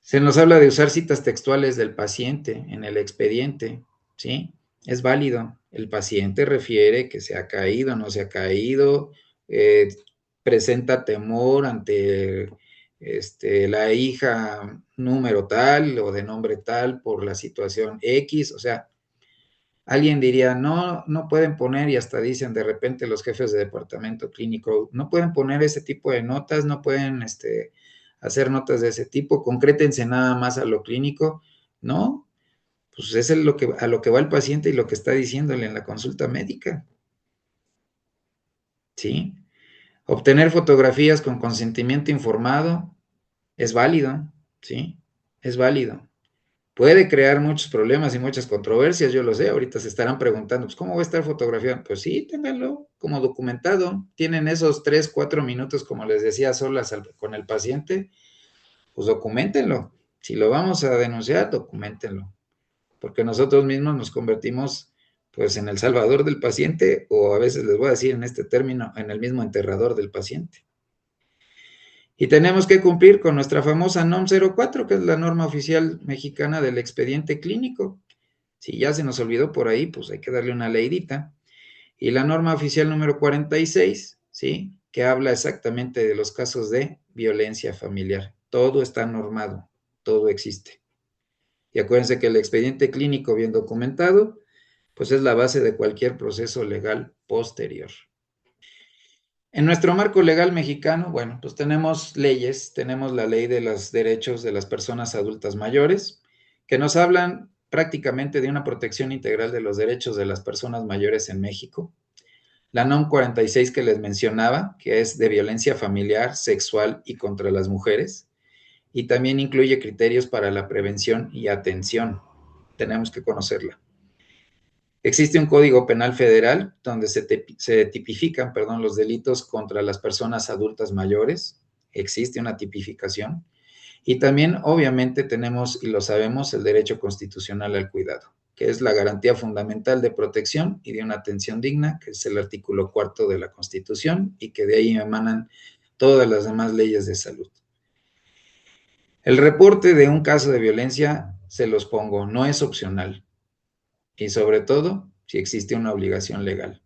Se nos habla de usar citas textuales del paciente en el expediente, ¿sí? Es válido. El paciente refiere que se ha caído, no se ha caído, presenta temor ante la hija número tal o de nombre tal por la situación X, o sea, alguien diría, no pueden poner, y hasta dicen de repente los jefes de departamento clínico, no pueden poner ese tipo de notas, no pueden hacer notas de ese tipo, concrétense nada más a lo clínico. No, pues es a lo que va el paciente y lo que está diciéndole en la consulta médica. ¿Sí? Obtener fotografías con consentimiento informado es válido, ¿sí? Es válido. Puede crear muchos problemas y muchas controversias, yo lo sé. Ahorita se estarán preguntando, pues, ¿cómo va a estar fotografiado? Pues sí, ténganlo como documentado. Tienen esos 3, 4 minutos, como les decía, solas con el paciente, pues documentenlo. Si lo vamos a denunciar, documentenlo. Porque nosotros mismos nos convertimos, pues, en el salvador del paciente, o a veces les voy a decir en este término, en el mismo enterrador del paciente. Y tenemos que cumplir con nuestra famosa NOM 04, que es la norma oficial mexicana del expediente clínico. Si ya se nos olvidó por ahí, pues hay que darle una leidita. Y la norma oficial número 46, ¿sí? Que habla exactamente de los casos de violencia familiar. Todo está normado, todo existe. Y acuérdense que el expediente clínico bien documentado, pues es la base de cualquier proceso legal posterior. En nuestro marco legal mexicano, bueno, pues tenemos leyes, tenemos la ley de los derechos de las personas adultas mayores, que nos hablan prácticamente de una protección integral de los derechos de las personas mayores en México. La NOM 46 que les mencionaba, que es de violencia familiar, sexual y contra las mujeres, y también incluye criterios para la prevención y atención. Tenemos que conocerla. Existe un Código Penal Federal donde se tipifican, los delitos contra las personas adultas mayores. Existe una tipificación. Y también, obviamente, tenemos, y lo sabemos, el derecho constitucional al cuidado, que es la garantía fundamental de protección y de una atención digna, que es el artículo 4 de la Constitución, y que de ahí emanan todas las demás leyes de salud. El reporte de un caso de violencia, se los pongo, no es opcional. Y sobre todo, si existe una obligación legal.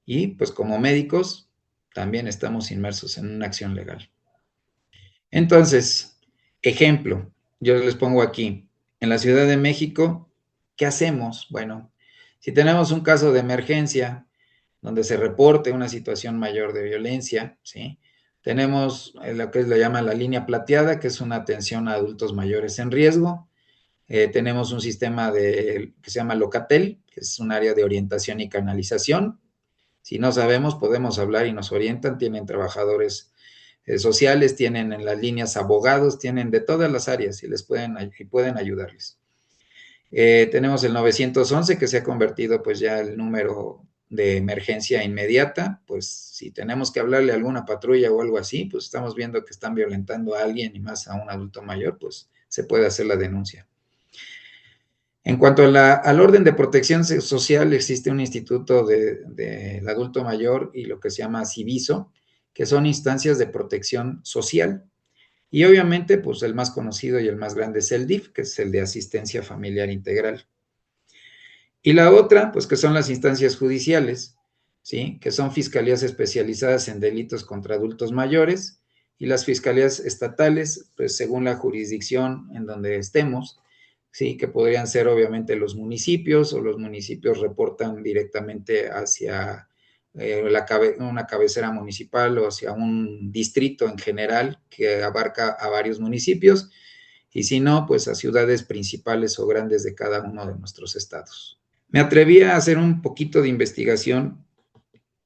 Y pues como médicos, también estamos inmersos en una acción legal. Entonces, ejemplo, yo les pongo aquí, en la Ciudad de México, ¿qué hacemos? Bueno, si tenemos un caso de emergencia donde se reporte una situación mayor de violencia, ¿sí? Tenemos lo que le llama la línea plateada, que es una atención a adultos mayores en riesgo. Tenemos un sistema que se llama Locatel, que es un área de orientación y canalización. Si no sabemos, podemos hablar y nos orientan. Tienen trabajadores sociales, tienen en las líneas abogados, tienen de todas las áreas y pueden ayudarles. Tenemos el 911, que se ha convertido pues ya el número de emergencia inmediata. Pues si tenemos que hablarle a alguna patrulla o algo así, pues estamos viendo que están violentando a alguien y más a un adulto mayor, pues se puede hacer la denuncia. En cuanto al orden de protección social, existe un instituto del adulto mayor y lo que se llama CIVISO, que son instancias de protección social. Y obviamente, pues el más conocido y el más grande es el DIF, que es el de asistencia familiar integral. Y la otra, pues que son las instancias judiciales, ¿sí? Que son fiscalías especializadas en delitos contra adultos mayores y las fiscalías estatales, pues según la jurisdicción en donde estemos, sí, que podrían ser obviamente los municipios, o los municipios reportan directamente hacia una cabecera municipal o hacia un distrito en general que abarca a varios municipios, y si no, pues a ciudades principales o grandes de cada uno de nuestros estados. Me atreví a hacer un poquito de investigación.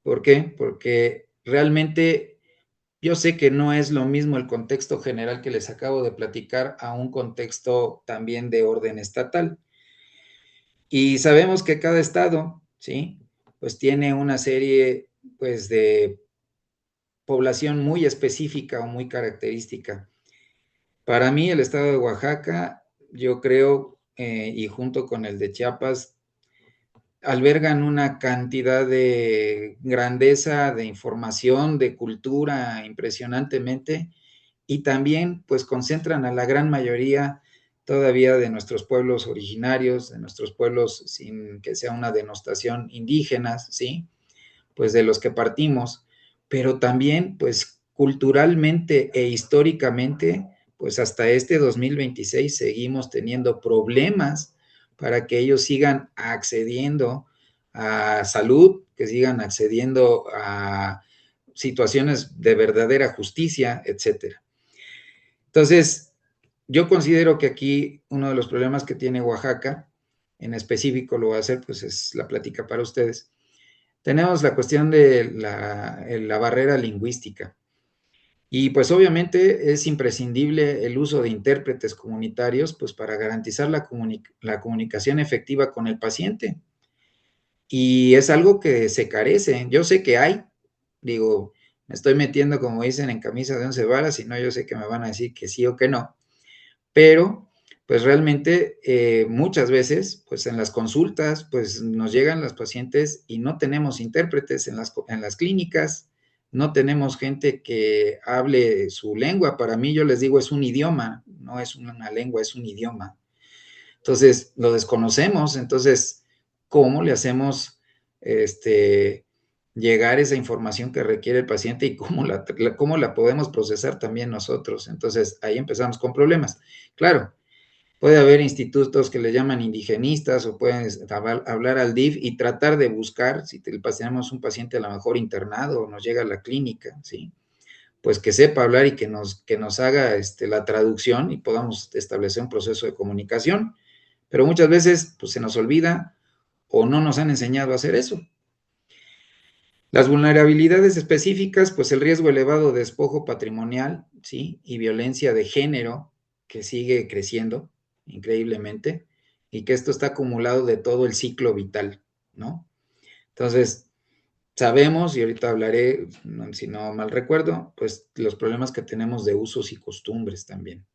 ¿Por qué? Porque realmente yo sé que no es lo mismo el contexto general que les acabo de platicar a un contexto también de orden estatal. Y sabemos que cada estado, ¿sí? Pues tiene una serie, pues, de población muy específica o muy característica. Para mí, el estado de Oaxaca, yo creo, y junto con el de Chiapas, albergan una cantidad de grandeza, de información, de cultura impresionantemente, y también pues concentran a la gran mayoría todavía de nuestros pueblos originarios, de nuestros pueblos sin que sea una denostación indígenas, ¿sí? Pues de los que partimos, pero también pues culturalmente e históricamente, pues hasta este 2026 seguimos teniendo problemas para que ellos sigan accediendo a salud, que sigan accediendo a situaciones de verdadera justicia, etcétera. Entonces, yo considero que aquí uno de los problemas que tiene Oaxaca, en específico lo voy a hacer, pues es la plática para ustedes. Tenemos la cuestión de la barrera lingüística. Y pues obviamente es imprescindible el uso de intérpretes comunitarios, pues para garantizar la comunicación efectiva con el paciente. Y es algo que se carece. Yo sé que hay, digo, me estoy metiendo, como dicen, en camisa de 11 varas, y no, yo sé que me van a decir que sí o que no, pero pues realmente muchas veces, pues en las consultas, pues nos llegan las pacientes y no tenemos intérpretes en las clínicas, no tenemos gente que hable su lengua. Para mí, yo les digo, es un idioma, no es una lengua, es un idioma. Entonces, lo desconocemos. Entonces, ¿cómo le hacemos llegar esa información que requiere el paciente y cómo la podemos procesar también nosotros? Entonces, ahí empezamos con problemas. Claro, puede haber institutos que le llaman indigenistas, o pueden hablar al DIF y tratar de buscar, si tenemos un paciente a lo mejor internado o nos llega a la clínica, ¿sí? Pues que sepa hablar y que nos haga la traducción y podamos establecer un proceso de comunicación. Pero muchas veces pues se nos olvida o no nos han enseñado a hacer eso. Las vulnerabilidades específicas, pues el riesgo elevado de despojo patrimonial, ¿sí? Y violencia de género, que sigue creciendo increíblemente, y que esto está acumulado de todo el ciclo vital, ¿no? Entonces, sabemos, y ahorita hablaré, si no mal recuerdo, pues los problemas que tenemos de usos y costumbres también.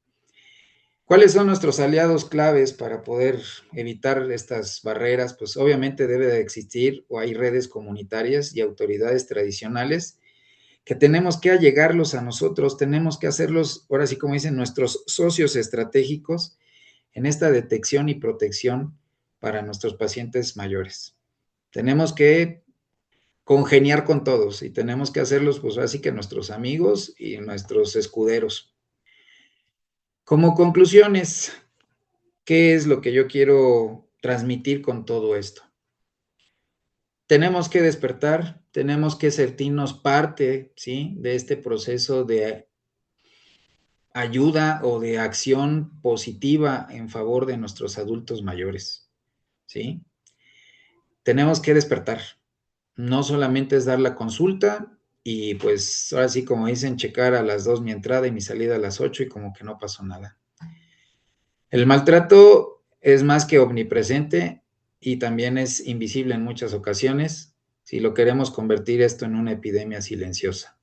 ¿Cuáles son nuestros aliados claves para poder evitar estas barreras? Pues obviamente debe de existir, o hay redes comunitarias y autoridades tradicionales que tenemos que allegarlos a nosotros, tenemos que hacerlos, ahora sí como dicen, nuestros socios estratégicos en esta detección y protección para nuestros pacientes mayores. Tenemos que congeniar con todos y tenemos que hacerlos, pues así que nuestros amigos y nuestros escuderos. Como conclusiones, ¿qué es lo que yo quiero transmitir con todo esto? Tenemos que despertar, tenemos que sentirnos parte, ¿sí?, de este proceso de ayuda o de acción positiva en favor de nuestros adultos mayores, ¿sí? Tenemos que despertar. No solamente es dar la consulta y pues ahora sí, como dicen, checar a las 2 mi entrada y mi salida a las 8 y como que no pasó nada. El maltrato es más que omnipresente y también es invisible en muchas ocasiones si lo queremos convertir esto en una epidemia silenciosa.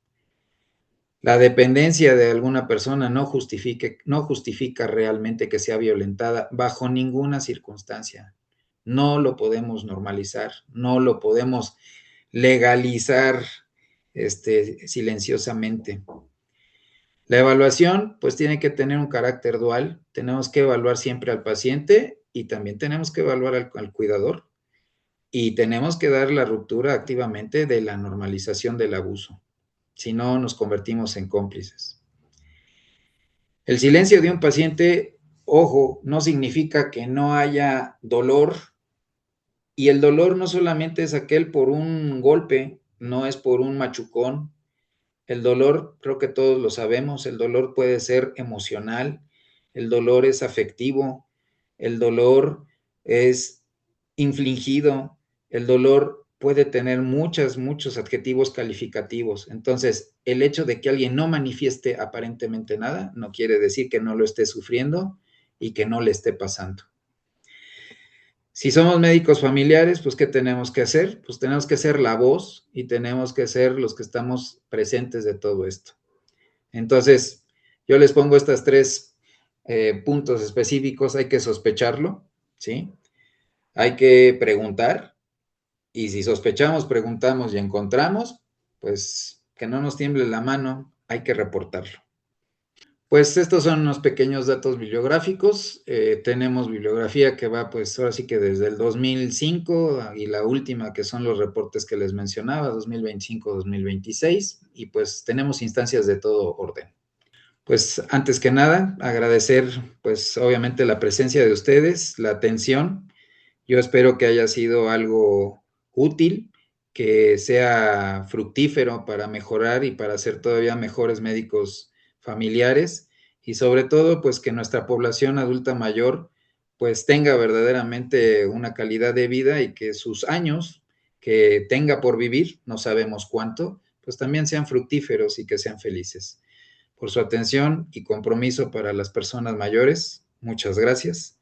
La dependencia de alguna persona no justifica realmente que sea violentada bajo ninguna circunstancia. No lo podemos normalizar, no lo podemos legalizar silenciosamente. La evaluación, pues, tiene que tener un carácter dual. Tenemos que evaluar siempre al paciente y también tenemos que evaluar al cuidador. Y tenemos que dar la ruptura activamente de la normalización del abuso. Si no, nos convertimos en cómplices. El silencio de un paciente, ojo, no significa que no haya dolor. Y el dolor no solamente es aquel por un golpe, no es por un machucón. El dolor, creo que todos lo sabemos, el dolor puede ser emocional, el dolor es afectivo, el dolor es infligido, el dolor puede tener muchos adjetivos calificativos. Entonces, el hecho de que alguien no manifieste aparentemente nada no quiere decir que no lo esté sufriendo y que no le esté pasando. Si somos médicos familiares, pues, ¿qué tenemos que hacer? Pues tenemos que ser la voz y tenemos que ser los que estamos presentes de todo esto. Entonces, yo les pongo estas 3 puntos específicos. Hay que sospecharlo, ¿sí? Hay que preguntar, y si sospechamos, preguntamos y encontramos, pues, que no nos tiemble la mano, hay que reportarlo. Pues estos son unos pequeños datos bibliográficos. Tenemos bibliografía que va, pues ahora sí que desde el 2005 y la última que son los reportes que les mencionaba, 2025-2026, y pues tenemos instancias de todo orden. Pues antes que nada, agradecer pues obviamente la presencia de ustedes, la atención. Yo espero que haya sido algo útil, que sea fructífero para mejorar y para ser todavía mejores médicos familiares y sobre todo pues que nuestra población adulta mayor pues tenga verdaderamente una calidad de vida y que sus años que tenga por vivir, no sabemos cuánto, pues también sean fructíferos y que sean felices. Por su atención y compromiso para las personas mayores, muchas gracias.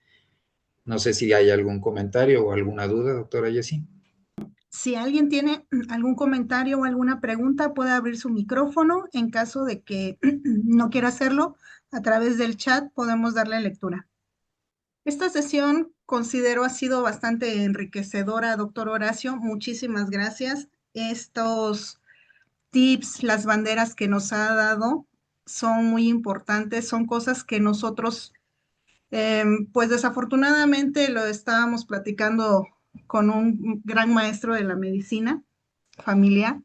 No sé si hay algún comentario o alguna duda, doctora Jessie. Si alguien tiene algún comentario o alguna pregunta, puede abrir su micrófono. En caso de que no quiera hacerlo, a través del chat podemos darle lectura. Esta sesión considero ha sido bastante enriquecedora, doctor Horacio. Muchísimas gracias. Estos tips, las banderas que nos ha dado son muy importantes, son cosas que nosotros, pues desafortunadamente lo estábamos platicando con un gran maestro de la medicina familiar,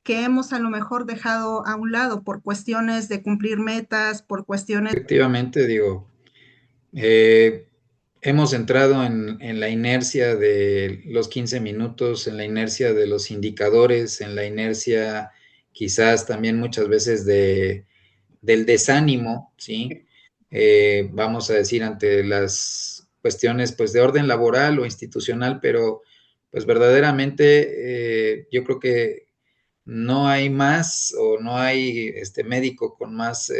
que hemos a lo mejor dejado a un lado por cuestiones de cumplir metas, por cuestiones... Efectivamente, digo, hemos entrado en la inercia de los 15 minutos, en la inercia de los indicadores, en la inercia quizás también muchas veces del desánimo, ¿sí? Vamos a decir, ante las cuestiones pues de orden laboral o institucional, pero pues verdaderamente yo creo que no hay más o no hay médico con más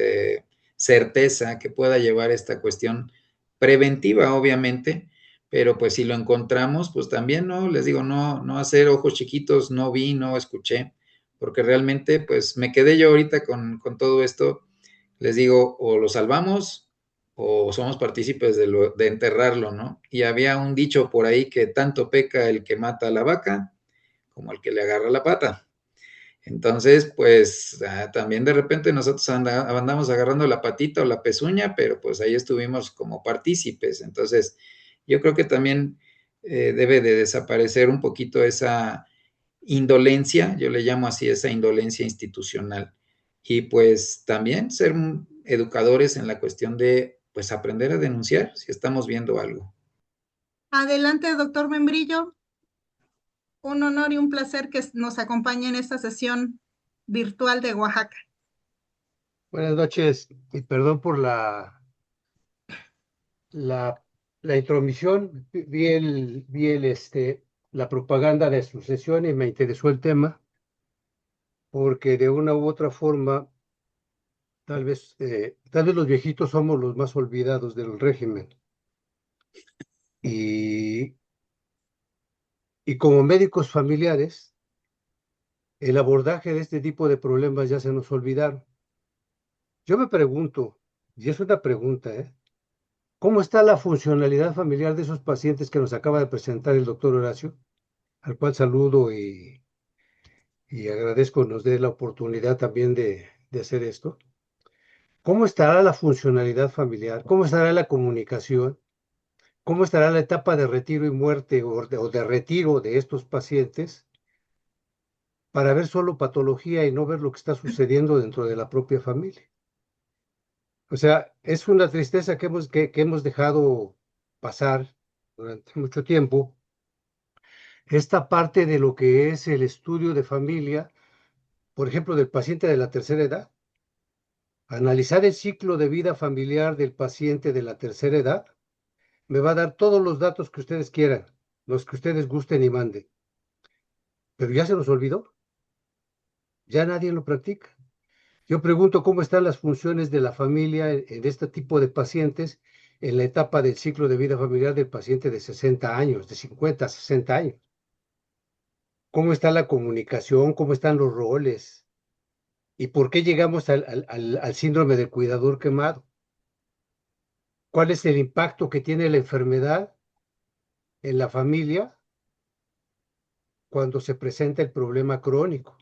certeza que pueda llevar esta cuestión preventiva, obviamente, pero pues si lo encontramos, pues también, ¿no? Les digo, no hacer ojos chiquitos, no vi, no escuché, porque realmente pues me quedé yo ahorita con todo esto, les digo, o lo salvamos o somos partícipes de enterrarlo, ¿no? Y había un dicho por ahí que tanto peca el que mata a la vaca como el que le agarra la pata. Entonces, pues también de repente nosotros andamos agarrando la patita o la pezuña, pero pues ahí estuvimos como partícipes. Entonces, yo creo que también debe de desaparecer un poquito esa indolencia, yo le llamo así, esa indolencia institucional. Y pues también ser educadores en la cuestión de, pues aprender a denunciar si estamos viendo algo. Adelante, doctor Membrillo. Un honor y un placer que nos acompañe en esta sesión virtual de Oaxaca. Buenas noches y perdón por la, la intromisión. La propaganda de su sesión y me interesó el tema porque de una u otra forma, tal vez los viejitos somos los más olvidados del régimen. Y, y como médicos familiares, el abordaje de este tipo de problemas ya se nos olvidaron. Yo me pregunto, y es una pregunta, ¿cómo está la funcionalidad familiar de esos pacientes que nos acaba de presentar el doctor Horacio? Al cual saludo y agradezco nos dé la oportunidad también de hacer esto. ¿Cómo estará la funcionalidad familiar? ¿Cómo estará la comunicación? ¿Cómo estará la etapa de retiro y muerte o de retiro de estos pacientes para ver solo patología y no ver lo que está sucediendo dentro de la propia familia? O sea, es una tristeza que hemos dejado pasar durante mucho tiempo. Esta parte de lo que es el estudio de familia, por ejemplo, del paciente de la tercera edad. Analizar el ciclo de vida familiar del paciente de la tercera edad me va a dar todos los datos que ustedes quieran, los que ustedes gusten y manden. Pero ya se nos olvidó, ya nadie lo practica. Yo pregunto cómo están las funciones de la familia en este tipo de pacientes en la etapa del ciclo de vida familiar del paciente de 60 años, de 50 a 60 años. ¿Cómo está la comunicación? ¿Cómo están los roles? ¿Y por qué llegamos al síndrome del cuidador quemado? ¿Cuál es el impacto que tiene la enfermedad en la familia cuando se presenta el problema crónico?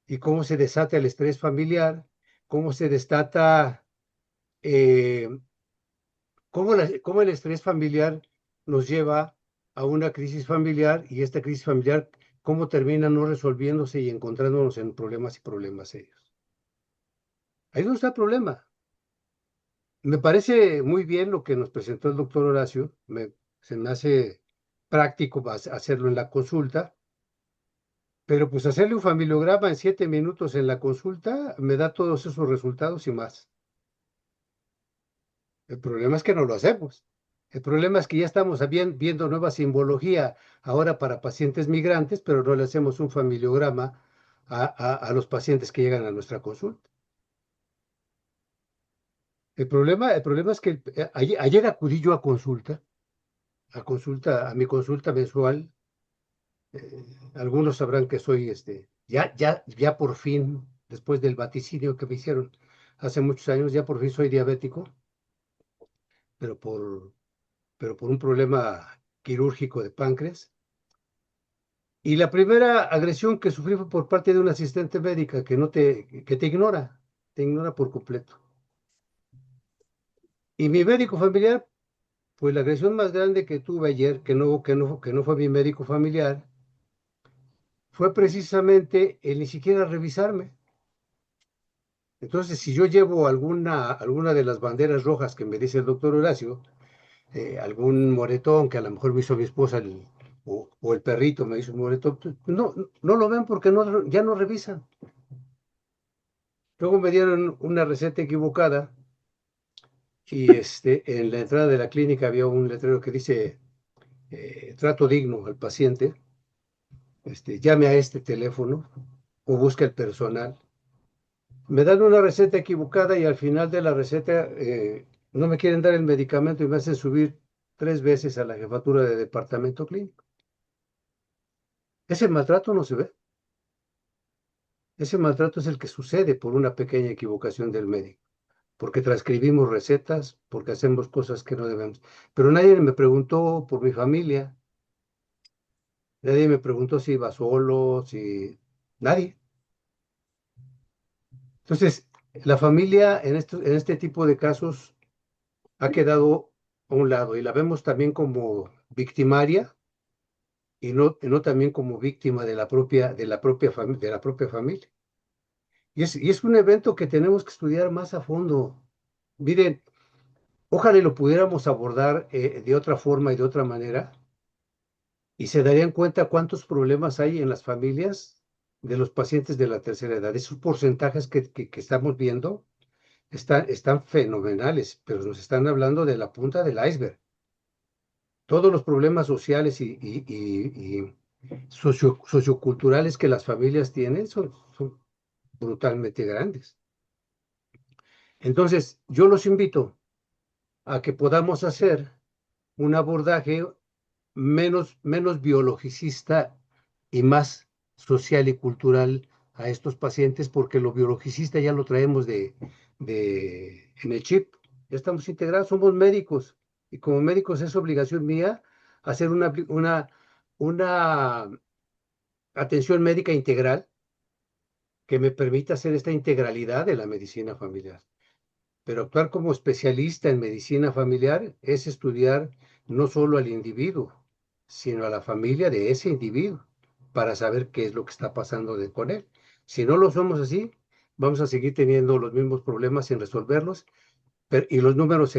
¿Y cómo se desata el estrés familiar? ¿Cómo se desata, eh, cómo el estrés familiar nos lleva a una crisis familiar y esta crisis familiar, cómo termina no resolviéndose y encontrándonos en problemas y problemas serios? Ahí no está el problema. Me parece muy bien lo que nos presentó el doctor Horacio. Se me hace práctico hacerlo en la consulta. Pero pues hacerle un familiograma en 7 minutos en la consulta me da todos esos resultados y más. El problema es que no lo hacemos. El problema es que ya estamos viendo nueva simbología ahora para pacientes migrantes, pero no le hacemos un familiograma a los pacientes que llegan a nuestra consulta. El problema es que ayer acudí yo a mi consulta mensual. Algunos sabrán que soy, ya por fin, después del vaticinio que me hicieron hace muchos años, ya por fin soy diabético, pero por un problema quirúrgico de páncreas. Y la primera agresión que sufrí fue por parte de una asistente médica que te ignora por completo. Y mi médico familiar, pues la agresión más grande que tuve ayer, que no fue mi médico familiar, fue precisamente el ni siquiera revisarme. Entonces, si yo llevo alguna de las banderas rojas que me dice el doctor Horacio, algún moretón que a lo mejor me hizo mi esposa o el perrito me hizo un moretón, pues, no lo ven porque ya no revisan. Luego me dieron una receta equivocada y en la entrada de la clínica había un letrero que dice trato digno al paciente, llame a este teléfono o busque el personal. Me dan una receta equivocada y al final de la receta no me quieren dar el medicamento y me hacen subir 3 veces a la jefatura de departamento clínico. Ese maltrato no se ve. Ese maltrato es el que sucede por una pequeña equivocación del médico, porque transcribimos recetas, porque hacemos cosas que no debemos. Pero nadie me preguntó por mi familia, nadie me preguntó si iba solo, si Nadie. Entonces, la familia en este tipo de casos ha quedado a un lado y la vemos también como victimaria y no también como víctima de la propia familia. Y es un evento que tenemos que estudiar más a fondo. Miren, ojalá y lo pudiéramos abordar de otra forma y de otra manera, y se darían cuenta cuántos problemas hay en las familias de los pacientes de la tercera edad. Esos porcentajes que estamos viendo están fenomenales, pero nos están hablando de la punta del iceberg. Todos los problemas sociales y socioculturales que las familias tienen son brutalmente grandes. Entonces, yo los invito a que podamos hacer un abordaje menos biologicista y más social y cultural a estos pacientes, porque lo biologicista ya lo traemos en el chip, ya estamos integrados, somos médicos, y como médicos es obligación mía hacer una atención médica integral que me permita hacer esta integralidad de la medicina familiar. Pero actuar como especialista en medicina familiar es estudiar no solo al individuo, sino a la familia de ese individuo, para saber qué es lo que está pasando con él. Si no lo somos así, vamos a seguir teniendo los mismos problemas sin resolverlos. Y los números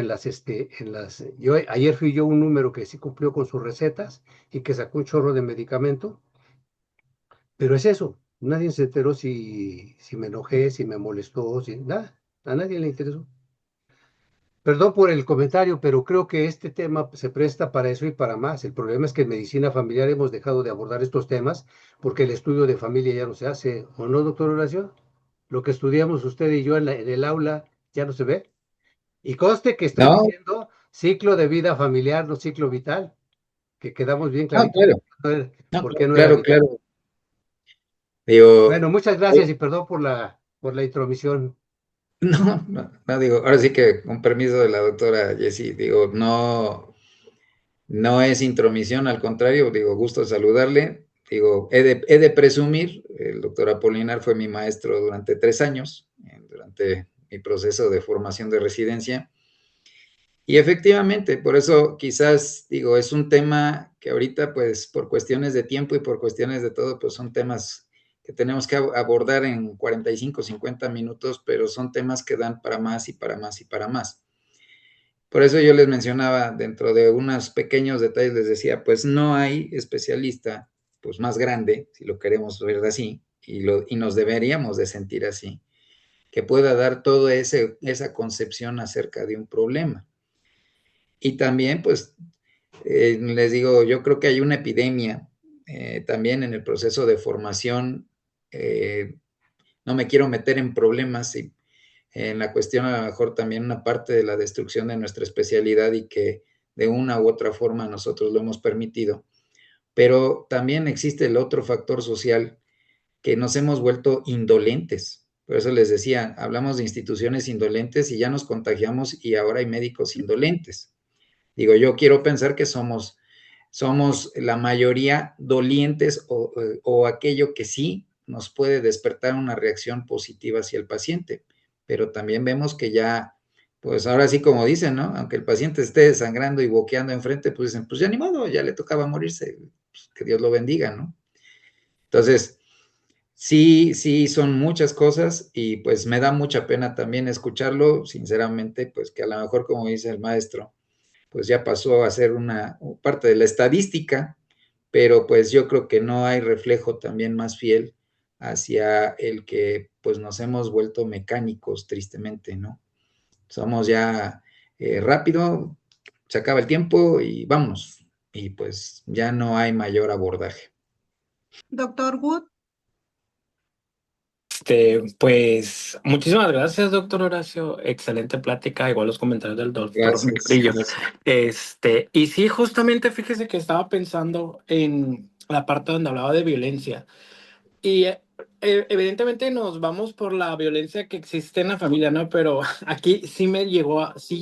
ayer fui yo un número que sí cumplió con sus recetas y que sacó un chorro de medicamento, pero es eso. Nadie se enteró si me enojé, si me molestó, si nada. A nadie le interesó. Perdón por el comentario, pero creo que este tema se presta para eso y para más. El problema es que en medicina familiar hemos dejado de abordar estos temas porque el estudio de familia ya no se hace, ¿o no, doctor Horacio? Lo que estudiamos usted y yo en el aula ya no se ve. Y conste que estoy No, diciendo ciclo de vida familiar, no ciclo vital, que quedamos bien no, clarito claro, no, por qué no era claro, vital. claro. Digo, Bueno, muchas gracias y perdón por la intromisión. no, no, no, digo, ahora sí que con permiso de la doctora Jessie, digo, no, no es intromisión, al contrario, digo, gusto saludarle. Digo, he de presumir, el doctor Apolinar fue mi maestro durante 3 años, durante mi proceso de formación de residencia. Y efectivamente, por eso quizás, digo, es un tema que ahorita, pues, por cuestiones de tiempo y por cuestiones de todo, pues son temas que tenemos que abordar en 45, 50 minutos, pero son temas que dan para más y para más y para más. Por eso yo les mencionaba, dentro de unos pequeños detalles, les decía, pues no hay especialista, pues más grande, si lo queremos ver así, y nos deberíamos de sentir así, que pueda dar toda esa concepción acerca de un problema. Y también, pues, les digo, yo creo que hay una epidemia también en el proceso de formación. No me quiero meter en problemas y en la cuestión a lo mejor también una parte de la destrucción de nuestra especialidad y que de una u otra forma nosotros lo hemos permitido. Pero también existe el otro factor social que nos hemos vuelto indolentes. Por eso les decía, hablamos de instituciones indolentes y ya nos contagiamos y ahora hay médicos indolentes. Digo, yo quiero pensar que somos la mayoría dolientes o aquello que sí nos puede despertar una reacción positiva hacia el paciente, pero también vemos que ya, pues ahora sí como dicen, ¿no? Aunque el paciente esté desangrando y boqueando enfrente, pues dicen, pues ya ni modo, ya le tocaba morirse, pues que Dios lo bendiga, ¿no? Entonces, sí, sí, son muchas cosas y pues me da mucha pena también escucharlo, sinceramente, pues que a lo mejor, como dice el maestro, pues ya pasó a ser una parte de la estadística, pero pues yo creo que no hay reflejo también más fiel hacia el que pues nos hemos vuelto mecánicos, tristemente, ¿no? Somos ya rápido, se acaba el tiempo y vámonos, y pues ya no hay mayor abordaje. Doctor Wood, Pues muchísimas gracias, doctor Horacio. Excelente plática, igual los comentarios del doctor Gracias. Brillo. Y sí, justamente fíjese que estaba pensando en la parte donde hablaba de violencia. Y evidentemente nos vamos por la violencia que existe en la familia, ¿no? Pero aquí sí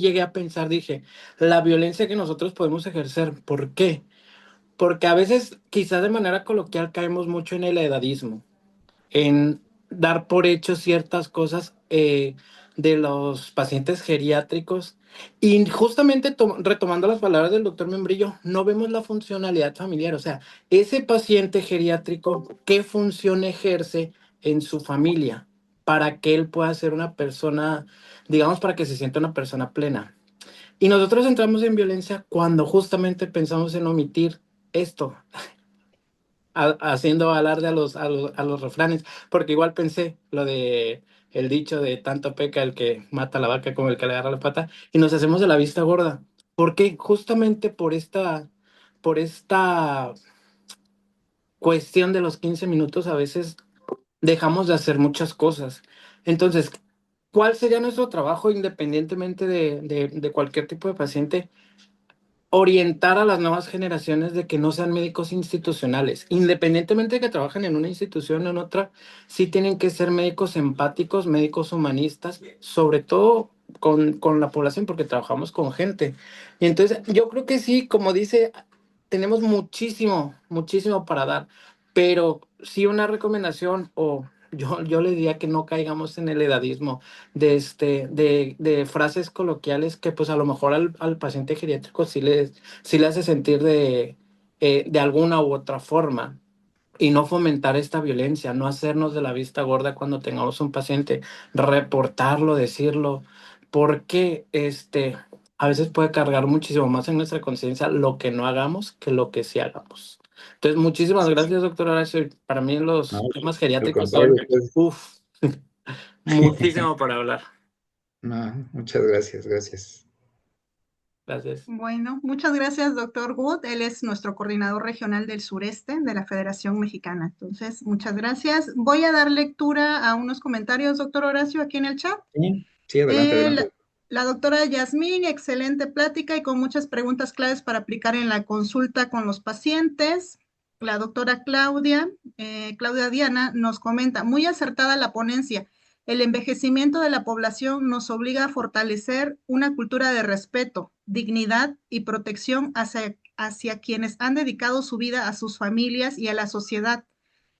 llegué a pensar, dije, la violencia que nosotros podemos ejercer, ¿por qué? Porque a veces, quizás de manera coloquial, caemos mucho en el edadismo en dar por hecho ciertas cosas de los pacientes geriátricos. Y justamente retomando las palabras del doctor Membrillo, no vemos la funcionalidad familiar. O sea, ese paciente geriátrico, ¿qué función ejerce en su familia para que él pueda ser una persona, digamos, para que se sienta una persona plena? Y nosotros entramos en violencia cuando justamente pensamos en omitir esto, haciendo alarde a los refranes, porque igual pensé lo de el dicho de tanto peca el que mata a la vaca como el que le agarra la pata, y nos hacemos de la vista gorda. Porque justamente por esta cuestión de los 15 minutos a veces dejamos de hacer muchas cosas. Entonces, ¿cuál sería nuestro trabajo independientemente de cualquier tipo de paciente? Orientar a las nuevas generaciones de que no sean médicos institucionales, independientemente de que trabajen en una institución o en otra, sí tienen que ser médicos empáticos, médicos humanistas, sobre todo con la población, porque trabajamos con gente. Y entonces yo creo que sí, como dice, tenemos muchísimo, muchísimo para dar, pero sí una recomendación, o yo le diría que no caigamos en el edadismo de frases coloquiales que pues a lo mejor al paciente geriátrico sí le hace sentir de alguna u otra forma, y no fomentar esta violencia, no hacernos de la vista gorda cuando tengamos un paciente, reportarlo, decirlo, porque a veces puede cargar muchísimo más en nuestra conciencia lo que no hagamos que lo que sí hagamos. Entonces, muchísimas gracias, doctor Horacio. Para mí No, los temas al geriátricos son, contrario, pues. uff, muchísimo para hablar. No, muchas gracias, gracias. Gracias. Bueno, muchas gracias, doctor Wood. Él es nuestro coordinador regional del sureste de la Federación Mexicana. Entonces, muchas gracias. Voy a dar lectura a unos comentarios, doctor Horacio, aquí en el chat. Sí, sí, adelante, Eh, adelante. la, la doctora Yasmín, excelente plática y con muchas preguntas claves para aplicar en la consulta con los pacientes. La doctora Claudia Diana, nos comenta, muy acertada la ponencia. El envejecimiento de la población nos obliga a fortalecer una cultura de respeto, dignidad y protección hacia quienes han dedicado su vida a sus familias y a la sociedad.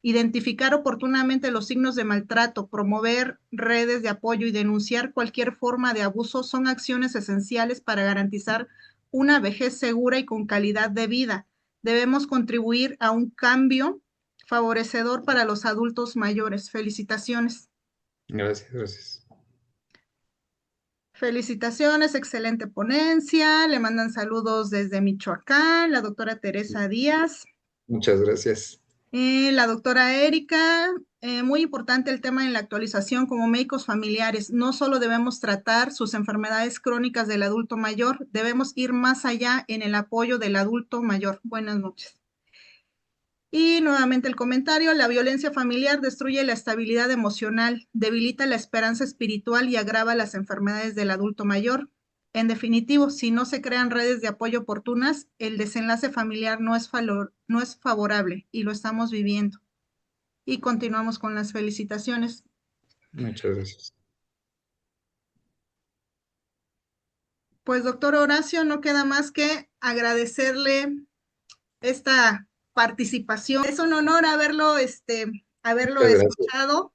Identificar oportunamente los signos de maltrato, promover redes de apoyo y denunciar cualquier forma de abuso son acciones esenciales para garantizar una vejez segura y con calidad de vida. Debemos contribuir a un cambio favorecedor para los adultos mayores. Felicitaciones. Gracias, gracias. Felicitaciones, excelente ponencia. Le mandan saludos desde Michoacán, la doctora Teresa Díaz. Muchas gracias. La doctora Erika, muy importante el tema en la actualización como médicos familiares. No solo debemos tratar sus enfermedades crónicas del adulto mayor, debemos ir más allá en el apoyo del adulto mayor. Buenas noches. Y nuevamente el comentario, la violencia familiar destruye la estabilidad emocional, debilita la esperanza espiritual y agrava las enfermedades del adulto mayor. En definitivo, si no se crean redes de apoyo oportunas, el desenlace familiar no es favorable y lo estamos viviendo. Y continuamos con las felicitaciones. Muchas gracias. Pues doctor Horacio, no queda más que agradecerle esta participación. Es un honor haberlo Muchas gracias. escuchado.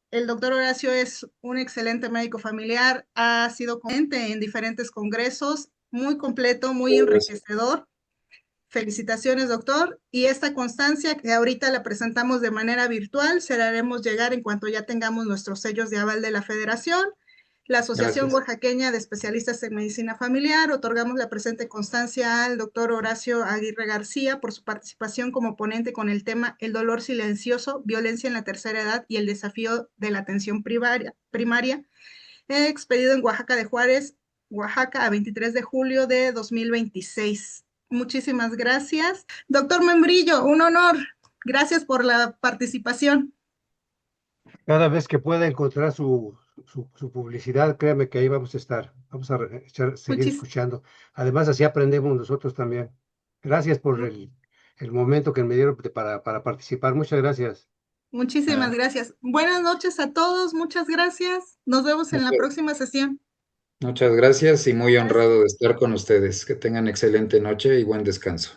El doctor Horacio es un excelente médico familiar, ha sido ponente en diferentes congresos, muy completo, muy Muchas gracias. enriquecedor. Felicitaciones, doctor. Y esta constancia que ahorita la presentamos de manera virtual, se la haremos llegar en cuanto ya tengamos nuestros sellos de aval de la Federación. La Asociación Gracias. Oaxaqueña de Especialistas en Medicina Familiar, otorgamos la presente constancia al doctor Horacio Aguirre García por su participación como ponente con el tema El dolor silencioso, violencia en la tercera edad y el desafío de la atención primaria, expedido en Oaxaca de Juárez, Oaxaca, a 23 de julio de 2026. Muchísimas gracias. Doctor Membrillo, un honor. Gracias por la participación. Cada vez que pueda encontrar su publicidad, créame que ahí vamos a estar. Vamos a seguir escuchando. Además, así aprendemos nosotros también. Gracias por el momento que me dieron para participar. Muchas gracias. Muchísimas gracias. Buenas noches a todos. Muchas gracias. Nos vemos en la próxima sesión. Muchas gracias y muy honrado de estar con ustedes. Que tengan excelente noche y buen descanso.